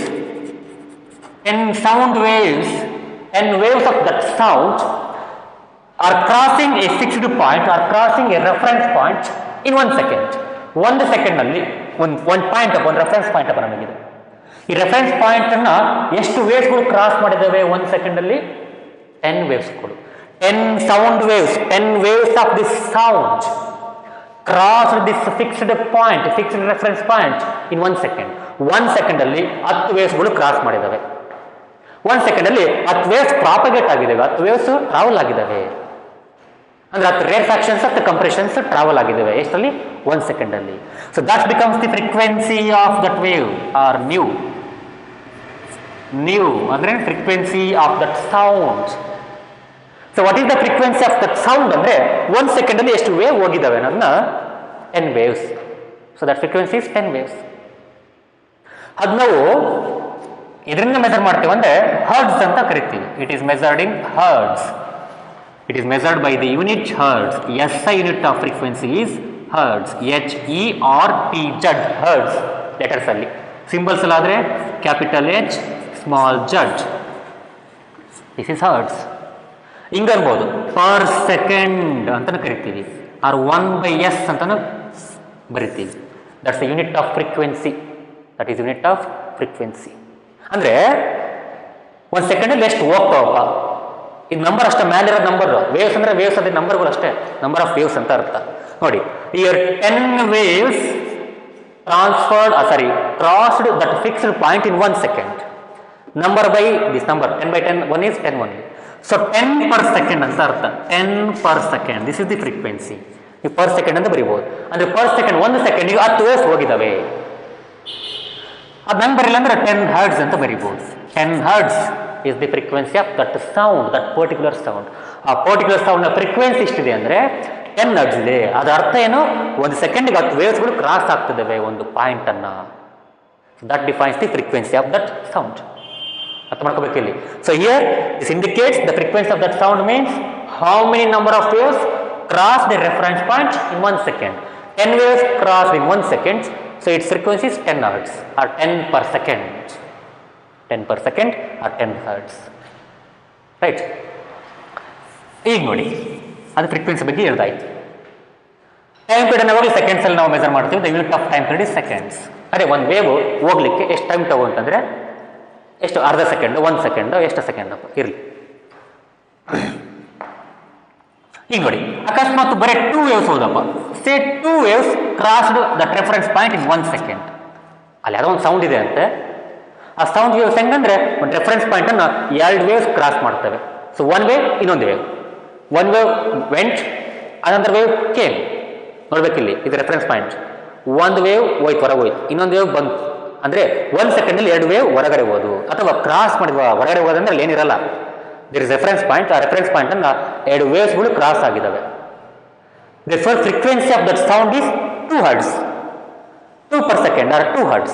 10 sound waves, 10 waves of that sound are crossing a fixed point or crossing a reference point in 1 second. 1 second ಅಲ್ಲಿ ಒಂದು point ಅಪ್ಪ, ಒಂದು reference point ಅಪ್ಪ ನಮಗಿದೆ. ಈ reference point ಅನ್ನ ಎಷ್ಟು ವೇವ್ಸ್ಗಳು cross ಮಾಡಿದ್ದಾವೆ 1 second ಅಲ್ಲಿ? 10 ವೇವ್ಸ್ಗಳು. 10 sound waves, 10 waves of this sound crossed this fixed point, fixed reference point in 1 second. 1 second ಅಲ್ಲಿ 10 ವೇವ್ಸ್ಗಳು ಕ್ರಾಸ್ ಮಾಡಿದ್ದಾವೆ. 1 ಸೆಕೆಂಡ್ ಅಲ್ಲಿ 10 ವೇವ್ಸ್ ಪ್ರಾಪಗೇಟ್ ಆಗಿದ್ದಾವೆ, 10 ವೇವ್ಸ್ ಟ್ರಾವೆಲ್ ಆಗಿದ್ದಾವೆ. ಅಂದ್ರೆ 10 rarefactions of the compressions travel ಆಗಿದ್ದಾವೆ ಎಷ್ಟರಲ್ಲಿ? 1 ಸೆಕೆಂಡ್ ಅಲ್ಲಿ. So that becomes the frequency of that wave or nu. ಅಂದ್ರೆ frequency of that sound. So what is the frequency of that sound ಅಂದ್ರೆ 1 second ಅಲ್ಲಿ ಎಷ್ಟು wave ಹೋಗಿದ್ದಾವೆ ಅನ್ನೋದನ್ನ 10 waves. So that frequency is 10 waves. ಅದು ನಾವು ಇದರಿಂದ measure ಮಾಡ್ತೀವಿ ಅಂದ್ರೆ ಹರ್ಡ್ಸ್ ಅಂತ ಕರಿತೀವಿ. It is measured in hertz. It is measured by the unit hertz. SI unit of frequency is hertz. HERTZ, hertz. Letters ಅಲ್ಲಿ. Symbols ಅಲ್ಲಾದ್ರೆ capital H, small z. This is hertz. ಹಿಂಗೆ ಅನ್ಬೋದು. Per second ಅಂತಾನು ಕರಿತೀವಿ. or 1/s ಅಂತಾನು ಬರಿತೀವಿ. That's the unit of frequency. That is unit of frequency. ಅಂದ್ರೆ 1 second ಅಲ್ಲಿ ಎಷ್ಟು ಹೋಗ್ತಾವಪ್ಪ? ಇದು ನಂಬರ್ ಅಷ್ಟೇ, ಮೇಲಿರೋ ನಂಬರ್. ವೇವ್ಸ್ ಅಂದ್ರೆ ವೇವ್ಸ್ ಅದೇ ನಂಬರ್ಗಳು ಅಷ್ಟೇ, ನಂಬರ್ ಆಫ್ ವೇವ್ಸ್ ಅಂತ ಅರ್ಥ. ನೋಡಿ, year 10 waves transferred, crossed that fixed point in 1 second. Number by this number 10 by 10, 1 is 10 only. So 10 per second ಅಂತ ಅರ್ಥ. 10 per second, this is the frequency. ನೀವು per second ಅಂತ ಬರೀಬಹುದು. ಅಂದ್ರೆ ಪರ್ ಸೆಕೆಂಡ್ 1 ಸೆಕೆಂಡಿಗೆ 10 waves ಹೋಗಿದ್ದಾವೆ. ಅದು ನಂಗೆ ಬರಿಲ್ಲ ಅಂದ್ರೆ 10 hertz ಅಂತ ಬರೀಬಹುದು. 10 hertz is the frequency of that sound, that particular sound. ಆ ಪರ್ಟಿಕ್ಯುಲರ್ ಸೌಂಡ್ ನ ಫ್ರೀಕ್ವೆನ್ಸಿ ಇಷ್ಟಿದೆ ಅಂದ್ರೆ 10 hertz ಇದೆ. ಅದರ ಅರ್ಥ ಏನು? 1 ಸೆಕೆಂಡ್ಗೆ 10 ವೇವ್ಸ್ಗಳು ಕ್ರಾಸ್ ಆಗ್ತಿದ್ದಾವೆ ಒಂದು ಪಾಯಿಂಟ್ ಅನ್ನ. That defines the frequency of that sound. ಅರ್ಥ ಮಾಡ್ಕೋಬೇಕು ಇಲ್ಲಿ. So here this indicates the frequency of that sound means how many number of waves cross the reference point in 1 second. 10 waves crossed in 1 second. So its frequency is 10 hertz or 10 per second. 10 per second or 10 hertz. Right? ಈಗ ನೋಡಿ, ಅದು frequency ಬಗ್ಗೆ ಹೇಳ್ದಾಯ್ತು. Time period ಹೋಗಿ seconds ಅಲ್ಲಿ ನಾವು measure ಮಾಡ್ತೀವಿ. The unit of time period is seconds. ಅದೇ ಒಂದು ವೇವ್ ಹೋಗ್ಲಿಕ್ಕೆ ಎಷ್ಟು ಟೈಮ್ ತಗೊಂತಂದ್ರೆ ಎಷ್ಟು? ಅರ್ಧ ಸೆಕೆಂಡ್, 1 ಸೆಕೆಂಡ್, ಎಷ್ಟು ಸೆಕೆಂಡ್ ಅಪ್ಪ ಇರಲಿ. ಈಗ ನೋಡಿ, ಅಕಸ್ಮಾತ್ ಬರೀ 2 waves ಹೋದಪ್ಪ. Say 2 waves crossed that reference point in 1 second. ಅಲ್ಲಿ ಯಾವುದೋ ಒಂದು ಸೌಂಡ್ ಇದೆ ಅಂತೆ. ಆ ಸೌಂಡ್ ವೇವ್ಸ್ ಹೆಂಗಂದ್ರೆ ಒಂದು ರೆಫರೆನ್ಸ್ ಪಾಯಿಂಟ್ ಅನ್ನು 2 waves ಕ್ರಾಸ್ ಮಾಡ್ತವೆ. ಸೊ 1 wave, ಇನ್ನೊಂದು wave. 1 wave went, another wave came. ನೋಡ್ಬೇಕಿಲ್ಲಿ, ಇದು ರೆಫರೆನ್ಸ್ ಪಾಯಿಂಟ್. ಒಂದು ವೇವ್ ಹೋಯ್ತು, ಹೊರಗೆ ಹೋಯ್ತು, ಇನ್ನೊಂದು ವೇವ್ ಬಂತು. ಅಂದರೆ 1 ಸೆಕೆಂಡಲ್ಲಿ 2 ವೇವ್ ಹೊರಗಡೆ ಹೋದು ಅಥವಾ ಕ್ರಾಸ್ ಮಾಡಿದ್ವ ಹೊರಗಡೆ ಹೋದಂದ್ರೆ ಅಲ್ಲಿ ಏನಿರಲ್ಲ. ದೇರ್ ಇಸ್ ರೆಫರೆನ್ಸ್ ಪಾಯಿಂಟ್, ಆ ರೆಫರೆನ್ಸ್ ಪಾಯಿಂಟ್ ಅನ್ನ 2 ವೇವ್ಸ್ಗಳು ಕ್ರಾಸ್ ಆಗಿದ್ದಾವೆ. therefore frequency of that sound is 2 hertz, 2 per second or 2 hertz.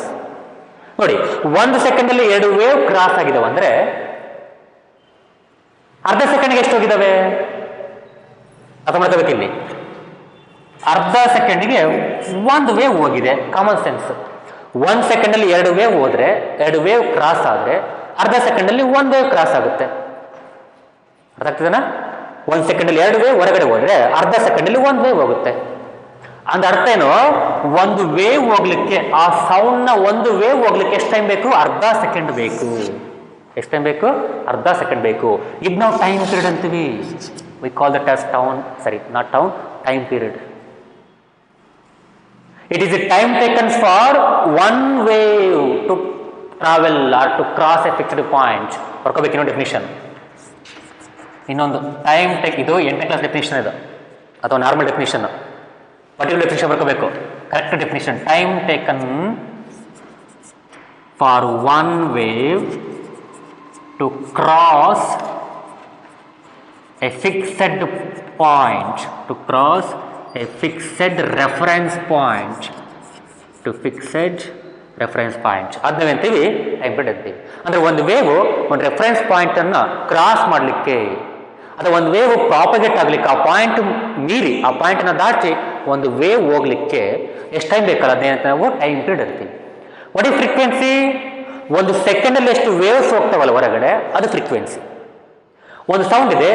ನೋಡಿ 1 ಸೆಕೆಂಡಲ್ಲಿ 2 ವೇವ್ ಕ್ರಾಸ್ ಆಗಿದಾವೆ ಅಂದ್ರೆ ಅರ್ಧ ಸೆಕೆಂಡ್ಗೆ ಎಷ್ಟು ಹೋಗಿದ್ದಾವೆ ಅರ್ಥ ಮಾಡ್ಕೋಬೇಕು. ಇಲ್ಲಿ ಅರ್ಧ ಸೆಕೆಂಡ್ಗೆ 1 ವೇವ್ ಹೋಗಿದೆ. Common sense. 1 ಸೆಕೆಂಡಲ್ಲಿ 2 ವೇವ್ ಹೋದ್ರೆ 2 ವೇವ್ ಕ್ರಾಸ್ ಆದ್ರೆ ಅರ್ಧ ಸೆಕೆಂಡಲ್ಲಿ 1 ವೇವ್ ಕ್ರಾಸ್ ಆಗುತ್ತೆ. ಅರ್ಥ ಆಗ್ತದನಾ? 1 ಸೆಕೆಂಡಲ್ಲಿ 2 ವೇವ್ ಹೊರಗಡೆ ಹೋದ್ರೆ ಅರ್ಧ ಸೆಕೆಂಡಲ್ಲಿ 1 ವೇವ್ ಹೋಗುತ್ತೆ. ಅಂದ ಅರ್ಥ ಏನು? ಒಂದು ವೇವ್ ಹೋಗ್ಲಿಕ್ಕೆ, ಆ ಸೌಂಡ್ ನ ಒಂದು ವೇವ್ ಹೋಗ್ಲಿಕ್ಕೆ ಎಷ್ಟು ಟೈಮ್ ಬೇಕು? ಅರ್ಧ ಸೆಕೆಂಡ್ ಬೇಕು. ಎಷ್ಟು ಟೈಮ್ ಬೇಕು? ಅರ್ಧ ಸೆಕೆಂಡ್ ಬೇಕು. ಇದು ನಾವು ಟೈಮ್ ಪೀರಿಯಡ್ ಅಂತೀವಿ. We call that as time period. It is a time taken for one wave to travel or to cross a fixed point. ಬರ್ಕೋಬೇಕು ಇನ್ನೊಂದು ಡೆಫಿನಿಷನ್. ಇನ್ನೊಂದು ಟೈಮ್ ಟೇಕ್, ಇದು 8ನೇ ಕ್ಲಾಸ್ ಡೆಫಿನಿಷನ್ ಇದು ಅಥವಾ ನಾರ್ಮಲ್ ಡೆಫಿನಿಷನ್. ಪರ್ಟಿಕ್ಯುಲರ್ ಡೆಫಿನಿಷನ್ ಬರ್ಕೋಬೇಕು. Correct definition. Time taken for one wave to cross a fixed point, to cross a fixed reference point, to fixed reference point. ಅದನ್ನ ಅಂತೀವಿ time period ಅಂತೀವಿ. ಅಂದ್ರೆ ಒಂದು wave ಒಂದು reference point ಅನ್ನ cross ಮಾಡಲಿಕ್ಕೆ ಅಥವಾ ಒಂದು ವೇವ್ ಪ್ರಾಪಗೇಟ್ ಆಗ್ಲಿಕ್ಕೆ, ಆ ಪಾಯಿಂಟ್ ಮೀರಿ, ಆ ಪಾಯಿಂಟ್ ಅನ್ನ ದಾಟಿ ಒಂದು ವೇವ್ ಹೋಗ್ಲಿಕ್ಕೆ ಎಷ್ಟು ಟೈಮ್ ಬೇಕಲ್ಲ ಅದೇನಂತ ನಾವು ಟೈಮ್ ಪೀರಿಯಡ್ ಅಂತೀವಿ. What is frequency? ಒಂದು ಸೆಕೆಂಡ್ ಅಲ್ಲಿ ಎಷ್ಟು ವೇವ್ಸ್ ಹೋಗ್ತಾವಲ್ಲ ಹೊರಗಡೆ, ಅದು ಫ್ರೀಕ್ವೆನ್ಸಿ. ಒಂದು ಸೌಂಡ್ ಇದೆ,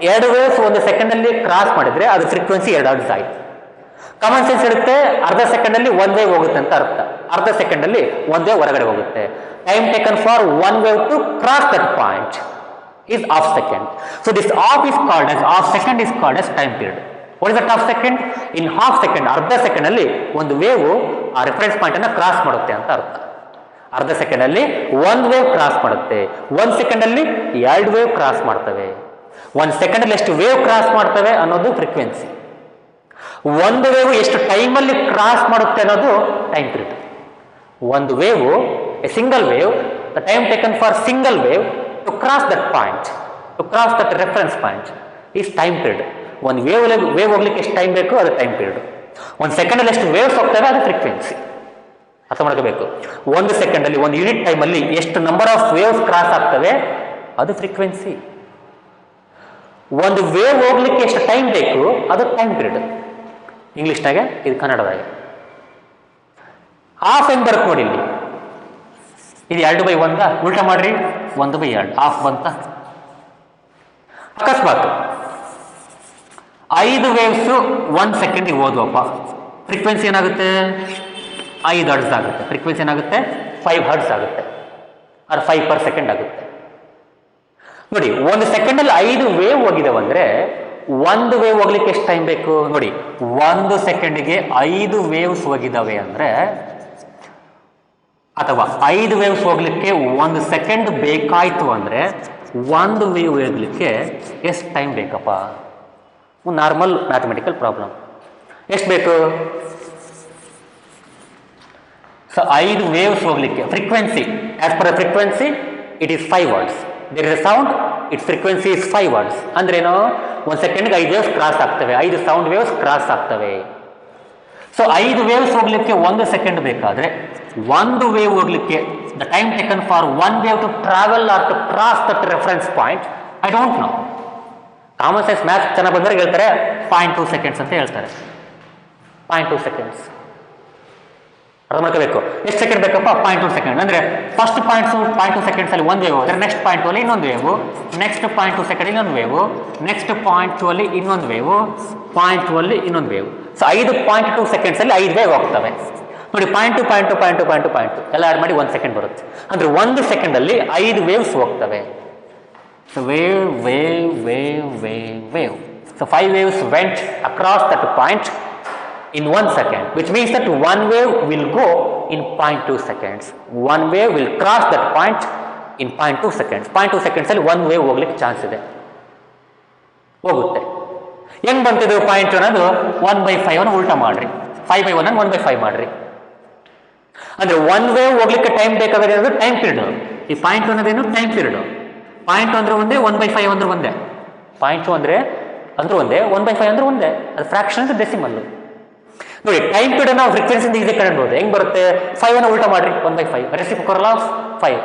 2 ವೇವ್ಸ್ 1 ಸೆಕೆಂಡ್ ಅಲ್ಲಿ ಕ್ರಾಸ್ ಮಾಡಿದ್ರೆ ಅದು ಫ್ರೀಕ್ವೆನ್ಸಿ 2 ಹರ್ಟ್ಜ್ ಆಯ್ತು. ಕಾಮನ್ ಸೆನ್ಸ್ ಇರುತ್ತೆ, ಅರ್ಧ ಸೆಕೆಂಡ್ ಅಲ್ಲಿ 1 ವೇವ್ ಹೋಗುತ್ತೆ ಅಂತ ಅರ್ಥ. ಅರ್ಧ ಸೆಕೆಂಡ್ ಅಲ್ಲಿ 1 ವೇವ್ ಹೊರಗಡೆ ಹೋಗುತ್ತೆ. Time taken for 1 wave to cross that point is half second. So this half second is called as time period. What is that half second? In half second, ಅರ್ಧ second ಅಲ್ಲಿ ಒಂದು wave ಆ reference point ಅನ್ನ cross ಮಾಡುತ್ತೆ ಅಂತ ಅರ್ಥ. ಅರ್ಧ second ಅಲ್ಲಿ 1 ವೇವ್ ಕ್ರಾಸ್ ಮಾಡುತ್ತೆ. 1 ಸೆಕೆಂಡ್ ಅಲ್ಲಿ 2 ವೇವ್ ಕ್ರಾಸ್ ಮಾಡ್ತವೆ. 1 ಸೆಕೆಂಡ್ ಅಲ್ಲಿ ಎಷ್ಟು ವೇವ್ ಕ್ರಾಸ್ ಮಾಡ್ತವೆ ಅನ್ನೋದು ಫ್ರೀಕ್ವೆನ್ಸಿ. ಒಂದು ವೇವ್ ಎಷ್ಟು ಟೈಮಲ್ಲಿ ಕ್ರಾಸ್ ಮಾಡುತ್ತೆ ಅನ್ನೋದು ಟೈಮ್ ಪೀರಿಯಡ್. ಒಂದು wave, a single wave, the time taken for single wave to cross that point, to cross that reference point is time period. ಒಂದು ವೇವ್ ಹೋಗ್ಲಿಕ್ಕೆ ಎಷ್ಟು ಟೈಮ್ ಬೇಕು ಅದು ಟೈಮ್ ಪೀರಿಯಡ್. 1 ಸೆಕೆಂಡ್ ಅಲ್ಲಿ ಎಷ್ಟು ವೇವ್ಸ್ ಹೋಗ್ತವೆ ಅದು ಫ್ರೀಕ್ವೆನ್ಸಿ. ಅರ್ಥ ಮಾಡ್ಕೋಬೇಕು. 1 ಸೆಕೆಂಡ್ ಅಲ್ಲಿ 1 ಯೂನಿಟ್ ಟೈಮ್ ಅಲ್ಲಿ ಎಷ್ಟು ನಂಬರ್ ಆಫ್ ವೇವ್ಸ್ ಕ್ರಾಸ್ ಆಗ್ತವೆ ಅದು ಫ್ರೀಕ್ವೆನ್ಸಿ. ಒಂದು ವೇವ್ ಹೋಗ್ಲಿಕ್ಕೆ ಎಷ್ಟು ಟೈಮ್ ಬೇಕು ಅದು ಟೈಮ್ ಪೀರಿಯಡ್. ಇಂಗ್ಲಿಷ್ನಾಗೆ, ಇದು ಕನ್ನಡದಾಗೆ. ಹಾಫ್ ಹೆಂಗ್ ಬರುತ್ತೆ ನೋಡಿ ಇಲ್ಲಿ. ಇದು 2/1 ಉಲ್ಟಾ ಮಾಡ್ರಿ, 1/2 ಹಾಫ್ ಬಂತ. ಅಕಸ್ಮಾತ್ 5 ವೇವ್ಸ್ 1 ಸೆಕೆಂಡಿಗೆ ಹೋದ್ವಪ್ಪ, ಫ್ರೀಕ್ವೆನ್ಸಿ ಏನಾಗುತ್ತೆ? 5 ಹರ್ಟ್ಸ್ ಆಗುತ್ತೆ. ಫ್ರೀಕ್ವೆನ್ಸಿ ಏನಾಗುತ್ತೆ? 5 ಹರ್ಟ್ಸ್ ಆಗುತ್ತೆ, ಆರ್ 5 per second ಆಗುತ್ತೆ. ನೋಡಿ, 1 ಸೆಕೆಂಡ್ ಅಲ್ಲಿ 5 ವೇವ್ ಹೋಗಿದಾವೆ ಅಂದ್ರೆ 1 ವೇವ್ ಹೋಗ್ಲಿಕ್ಕೆ ಎಷ್ಟು ಟೈಮ್ ಬೇಕು ನೋಡಿ. 1 ಸೆಕೆಂಡ್ಗೆ 5 ವೇವ್ಸ್ ಹೋಗಿದಾವೆ ಅಂದ್ರೆ, ಅಥವಾ 5 ವೇವ್ಸ್ ಹೋಗ್ಲಿಕ್ಕೆ 1 ಸೆಕೆಂಡ್ ಬೇಕಾಯ್ತು ಅಂದ್ರೆ 1 ವೇವ್ ಹೋಗ್ಲಿಕ್ಕೆ ಎಷ್ಟು ಟೈಮ್ ಬೇಕಪ್ಪ? Normal mathematical problem. ಎಷ್ಟು ಬೇಕು? ಸೊ 5 ವೇವ್ಸ್ ಹೋಗ್ಲಿಕ್ಕೆ frequency, as per frequency it is 5 words. There is a sound, it's frequency is 5 words. ಅಂದ್ರೇನು? 1 ಸೆಕೆಂಡ್ಗೆ 5 ವೇವ್ಸ್ ಕ್ರಾಸ್ ಆಗ್ತವೆ, 5 ಸೌಂಡ್ ವೇವ್ಸ್ ಕ್ರಾಸ್ ಆಗ್ತವೆ. ಸೊ 5 ವೇವ್ಸ್ ಹೋಗ್ಲಿಕ್ಕೆ 1 ಸೆಕೆಂಡ್ ಬೇಕಾದ್ರೆ 1 ವೇವ್ ಹೋಗ್ಲಿಕ್ಕೆ the time taken for 1 wave to travel or to cross that reference point, I don't know. Common sense maths ಚೆನ್ನಾಗಿ ಬಂದರೆ ಹೇಳ್ತಾರೆ 0.2 ಸೆಕೆಂಡ್ಸ್ ಅಂತ ಹೇಳ್ತಾರೆ. 0.2 ಸೆಕೆಂಡ್ಸ್ ಅರ್ಥ ಮಾಡ್ಕೋಬೇಕು. ಎಷ್ಟು ಸೆಕೆಂಡ್ ಬೇಕಪ್ಪ? 0.2 ಸೆಕೆಂಡ್. ಅಂದ್ರೆ ಫಸ್ಟ್ 0.2 ಸೆಕೆಂಡ್ಸ್ ಅಲ್ಲಿ 1 ವೇವ್ ಹೋದ್ರೆ ನೆಕ್ಸ್ಟ್ 0.2 ಅಲ್ಲಿ ಇನ್ನೊಂದು ವೇವ್, ನೆಕ್ಸ್ಟ್ 0.2 ಸೆಕೆಂಡ್ ಇನ್ನೊಂದು ವೇವ್, ನೆಕ್ಸ್ಟ್ 0.2 ಅಲ್ಲಿ ಇನ್ನೊಂದು ವೇವ್, 0.2 ಅಲ್ಲಿ ಇನ್ನೊಂದು ವೇವ್. ಸೊ 5.2 ಸೆಕೆಂಡ್ಸ್ ಅಲ್ಲಿ 5 ವೇವ್ ಹೋಗ್ತವೆ ನೋಡಿ. 0.2 ಎಲ್ಲ ಆಡ್ ಮಾಡಿ 1 ಸೆಕೆಂಡ್ ಬರುತ್ತೆ. ಅಂದ್ರೆ 1 ಸೆಕೆಂಡ್ ಅಲ್ಲಿ 5 ವೇವ್ಸ್ ಹೋಗ್ತವೆ. So wave. So 5 waves vent across that point in 1 second, which means that 1 wave will go in 0.2 seconds. 1 wave will cross that point in 0.2 seconds. 0.2 seconds ಅಲ್ಲಿ 1 wave ಹೋಗ್ಲಿಕ್ಕೆ chance ಇದೆ, ಹೋಗುತ್ತೆ. ಹೆಂಗ್ ಬಂತಿದ್ದು point ಅನ್ನೋದು 1/5 ಅನ್ನು ಉಲ್ಟಾ ಮಾಡ್ರಿ, 5/1 ಅನ್ನು 1/5 ಮಾಡ್ರಿ. ಅಂದರೆ ಒನ್ ವೇವ್ ಹೋಗ್ಲಿಕ್ಕೆ ಟೈಮ್ ಬೇಕಾಗಿದೆ ಅಂದರೆ ಟೈಮ್ ಪೀರಿಯಡ್. ಈ ಪಾಯಿಂಟ್ ಅನ್ನೋದೇನು ಟೈಮ್ ಪೀರಿಯಡ್. ಪಾಯಿಂಟ್ ಅಂದರೆ ಒಂದೇ, 1/5 ಅಂದ್ರೆ ಒಂದೇ. ಪಾಯಿಂಟ್ ಅಂದರೆ ಒಂದೇ, 1/5 ಅಂದ್ರೆ ಒಂದೇ. ಅದು ಫ್ರಾಕ್ಷನ್ ಅಂದರೆ ಡೆಸಿಮಲ್ಲು. ನೋಡಿ ಟೈಮ್ ಪೀರಿಯಡ್ ನಾವು ಫ್ರೀಕ್ವೆನ್ಸಿಯಿಂದ ಈಸಿ ಕಂಡುಬಹುದು. ಹೆಂಗೆ ಬರುತ್ತೆ? 5 ಅನ್ನು ಉಲ್ಟಾ ಮಾಡಿರಿ, 1/5 reciprocal of 5.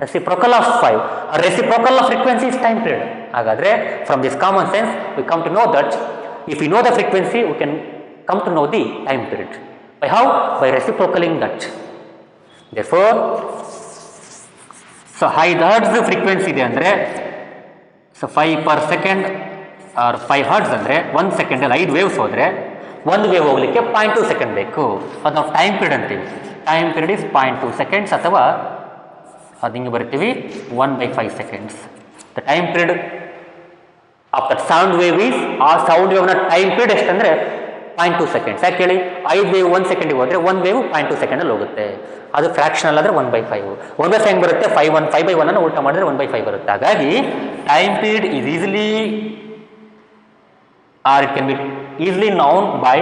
Reciprocal of 5. Reciprocal of frequency is time period. ಹಾಗಾದರೆ from this common sense we come to know that if you know the frequency we can come to know the time period. By how? By reciprocaling that. Therefore, so 5 hertz frequency ಇದೆ ಅಂದರೆ so 5 per second or 5 hertz ಅಂದರೆ 1 ಸೆಕೆಂಡಲ್ಲಿ 5 waves ಹೋದರೆ 1 wave ಹೋಗಲಿಕ್ಕೆ 0.2 second ಬೇಕು. ಅದು ನಾವು time period ಅಂತೀವಿ. Time period is 0.2 seconds ಅಥವಾ ಅದು ಹಿಂಗೆ ಬರ್ತೀವಿ 1/5 seconds. The time period of that sound wave is, ಆ ಸೌಂಡ್ ವೇವ್ನ ಟೈಮ್ ಪೀರಿಯಡ್ ಎಷ್ಟಂದರೆ 0.2 ಸೆಕೆಂಡ್ಸ್. ಯಾಕೆ ಹೇಳಿ? 5 ವೇವ್ 1 ಸೆಕೆಂಡಿಗೆ ಹೋದರೆ 1 ವೇವ್ 0.2 ಸೆಕೆಂಡಲ್ಲಿ ಹೋಗುತ್ತೆ. ಅದು ಫ್ರಾಕ್ಷನಲ್ ಆದರೆ 1/5. 1/5 ಬರುತ್ತೆ, 5/1 ಅನ್ನು ಉಲ್ಟಾ ಮಾಡಿದ್ರೆ 1/5 ಬರುತ್ತೆ. ಹಾಗಾಗಿ time period is easily or it can be easily known by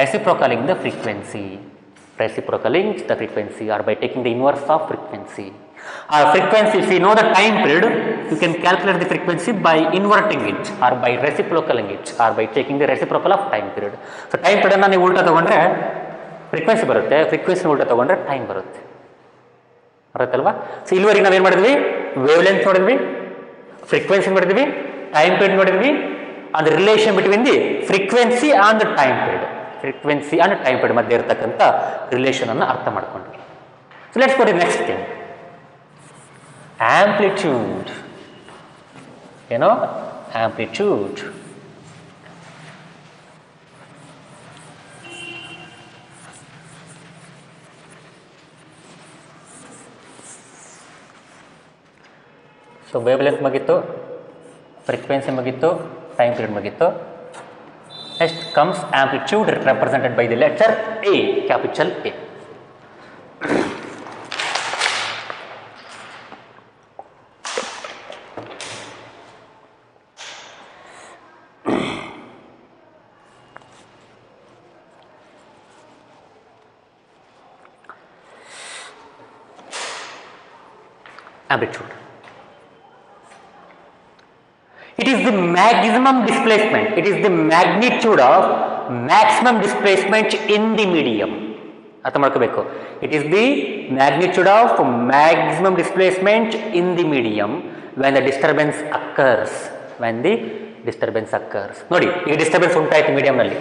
reciprocaling the frequency. Reciprocaling the frequency or by taking the inverse of frequency. Frequency, if you know the time period, you can calculate the frequency by inverting it or by reciprocaling it or by taking the reciprocal of time period. So time period ಅನ್ನು ನೀವು ಉಲ್ಟಾ ತಗೊಂಡ್ರೆ frequency ಬರುತ್ತೆ, frequency ಉಲ್ಟಾ ತಗೊಂಡ್ರೆ time ಬರುತ್ತೆ. ಬರುತ್ತಲ್ವಾ? So ಇಲ್ಲಿವರೆಗೆ ನಾವೇನು ಮಾಡಿದ್ವಿ? ವೇವ್ ಲೆಂತ್ ನೋಡಿದ್ವಿ, ಫ್ರೀಕ್ವೆನ್ಸಿ ನೋಡಿದ್ವಿ, ಟೈಮ್ ಪೀರಿಯಡ್ ನೋಡಿದ್ವಿ, and the relation between the frequency and the time period. Frequency and time period ಮಧ್ಯೆ ಇರತಕ್ಕಂಥ ರಿಲೇಷನ್ ಅನ್ನು ಅರ್ಥ ಮಾಡ್ಕೊಂಡ್ವಿ. So let's go to next thing, amplitude. ಏನೋ ಆಂಪ್ಲಿಟ್ಯೂಡ್. ಸೊ ವೇವ್ ಲೆಂತ್ ಮುಗೀತು, ಫ್ರೀಕ್ವೆನ್ಸಿ ಮುಗೀತು, ಟೈಮ್ ಪೀರಿಯಡ್ ಮುಗೀತು. Next comes amplitude represented by the letter A, capital A. Amplitude. It is the maximum displacement. It is the magnitude of maximum displacement in the medium. ಅರ್ಥ ಮಾಡ್ಕೋಬೇಕು. It is the magnitude of maximum displacement in the medium when the disturbance occurs. When the disturbance occurs. ನೋಡಿ, ಈಗ disturbance ಉಂಟಾಯಿತು ಮೀಡಿಯಂನಲ್ಲಿ.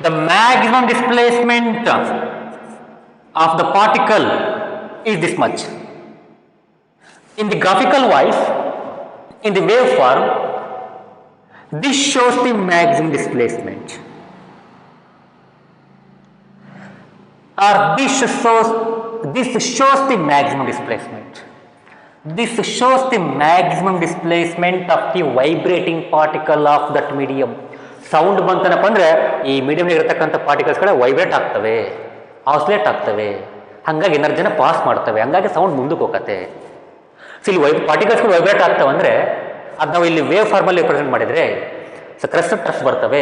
The maximum displacement of the particle is this much. In the graphical wise, in the waveform, this shows the maximum displacement, or this shows the maximum displacement. This shows the maximum displacement of the vibrating particle of that medium. Sound ಬಂತನಪ್ಪ ಅಂದರೆ ಈ medium ಇರತಕ್ಕಂಥ particles ಕಡೆ vibrate ಆಗ್ತವೆ, ಆಸ್ಲೇಟ್ ಆಗ್ತವೆ, ಹಾಗಾಗಿ ಎನರ್ಜಿನ pass ಮಾಡ್ತವೆ, ಹಂಗಾಗಿ ಸೌಂಡ್ ಮುಂದಕ್ಕೆ ಹೋಗತ್ತೆ. ಸೊ ಇಲ್ಲಿ ಪಾರ್ಟಿಕಲ್ಸ್ಗಳು ವೈಬ್ರೇಟ್ ಆಗ್ತವೆ ಅಂದರೆ ಅದು ನಾವು ಇಲ್ಲಿ ವೇವ್ ಫಾರ್ಮಲ್ಲಿ ರೆಪ್ರೆಸೆಂಟ್ ಮಾಡಿದರೆ ಸೊ ಕ್ರೆಸ್ಟ್ ಟ್ರಸ್ ಬರ್ತವೆ.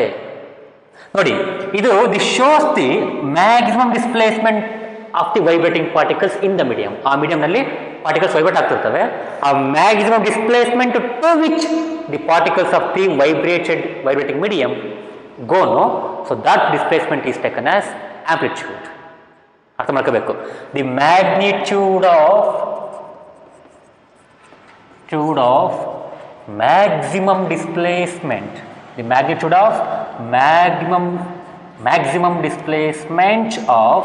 ನೋಡಿ, ಇದು the shows the maximum displacement of the vibrating particles in the medium. ಆ ಮೀಡಿಯಂನಲ್ಲಿ ಪಾರ್ಟಿಕಲ್ಸ್ ವೈಬ್ರೇಟ್ ಆಗ್ತಿರ್ತವೆ. ಆ maximum displacement to which the particles of the vibrating medium go no, so that displacement is taken as amplitude. ಅರ್ಥ ಮಾಡ್ಕೋಬೇಕು. The magnitude of maximum displacement, the magnitude of maximum displacement of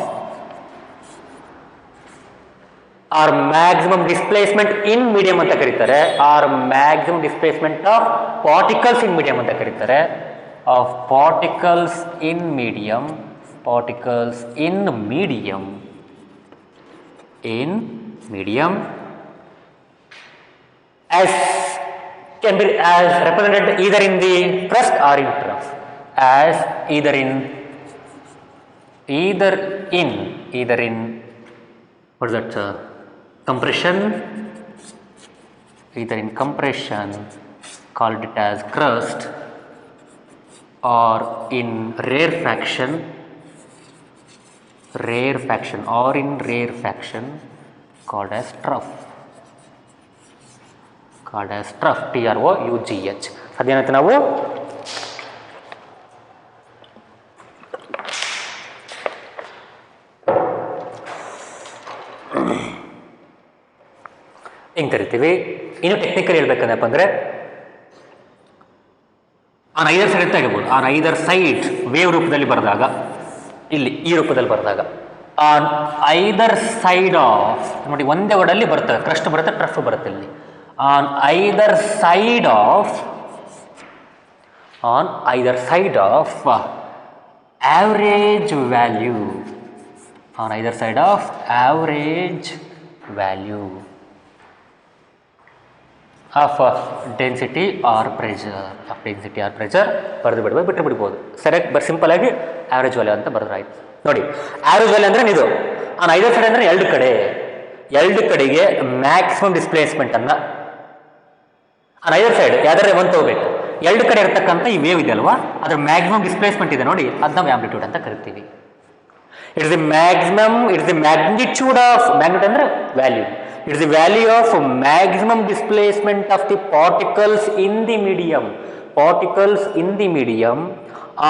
or maximum displacement in medium ಅಂತ ಕರೀತಾರೆ, or maximum displacement of particles in medium ಅಂತ ಕರೀತಾರೆ, of particles in medium as can be as represented either in the crust or in trough, as either in what is that compression, either in compression, called it as crust, or in rarefaction, rarefaction or in rarefaction called as trough. TROUGH. ಅದೇನಂತ ನಾವು ಹಿಂಗೆ ಕರಿತೀವಿ. ಇನ್ನು technical ಹೇಳ್ಬೇಕಂದಪ್ಪ ಅಂದರೆ on either side ಅಂತ ಆಗಿರ್ಬೋದು. On either side wave ರೂಪದಲ್ಲಿ ಬರೆದಾಗ, ಇಲ್ಲಿ ಈ ರೂಪದಲ್ಲಿ ಬರೆದಾಗ ಆನ್ ಐದರ್ ಸೈಡ್ ಆಫ್ ನೋಡಿ, ಒಂದೇ ವರ್ಡಲ್ಲಿ ಬರ್ತದೆ, ಕ್ರಸ್ಟ್ ಬರುತ್ತೆ, ಟ್ರಫ್ ಬರುತ್ತೆ. ಇಲ್ಲಿ on either side of average value, on either side of average value of density or pressure, ಬರೆದು ಬಿಡ್ಬೋದು. ಸರಿಯಾಗಿ ಸಿಂಪಲ್ ಆಗಿ ಆವ್ರೇಜ್ ವ್ಯಾಲ್ಯೂ ಅಂತ ಬರೆದ್ರೆ ಆಯ್ತು. ನೋಡಿ, ಆವ್ರೇಜ್ ವ್ಯಾಲ್ಯೂ ಅಂದ್ರೆ ಇದು. ಆನ್ ಐದರ್ ಸೈಡ್ ಅಂದ್ರೆ ಎರಡು ಕಡೆಗೆ ಮ್ಯಾಕ್ಸಿಮಮ್ ಡಿಸ್ಪ್ಲೇಸ್ಮೆಂಟ್ ಅನ್ನ ಆನ್ ಐದರ್ ಸೈಡ್ ಯಾವ್ದಾದ್ರೆ ಒಂದು ತಗೋಬೇಕು. ಎರಡು ಕಡೆ ಇರತಕ್ಕಂಥ ಈ ವೇವ್ ಇದೆ ಅಲ್ವಾ, ಅದ್ರ ಮ್ಯಾಕ್ಸಿಮಮ್ ಡಿಸ್ಪ್ಲೇಸ್ಮೆಂಟ್ ಇದೆ ನೋಡಿ, ಅದನ್ನ ನಾವು ಆಂಪ್ಲಿಟ್ಯೂಡ್ ಅಂತ ಕರಿತೀವಿ. It's the magnitude of magnitude ಅಂದ್ರೆ value. It is the value of maximum displacement of the particles in the medium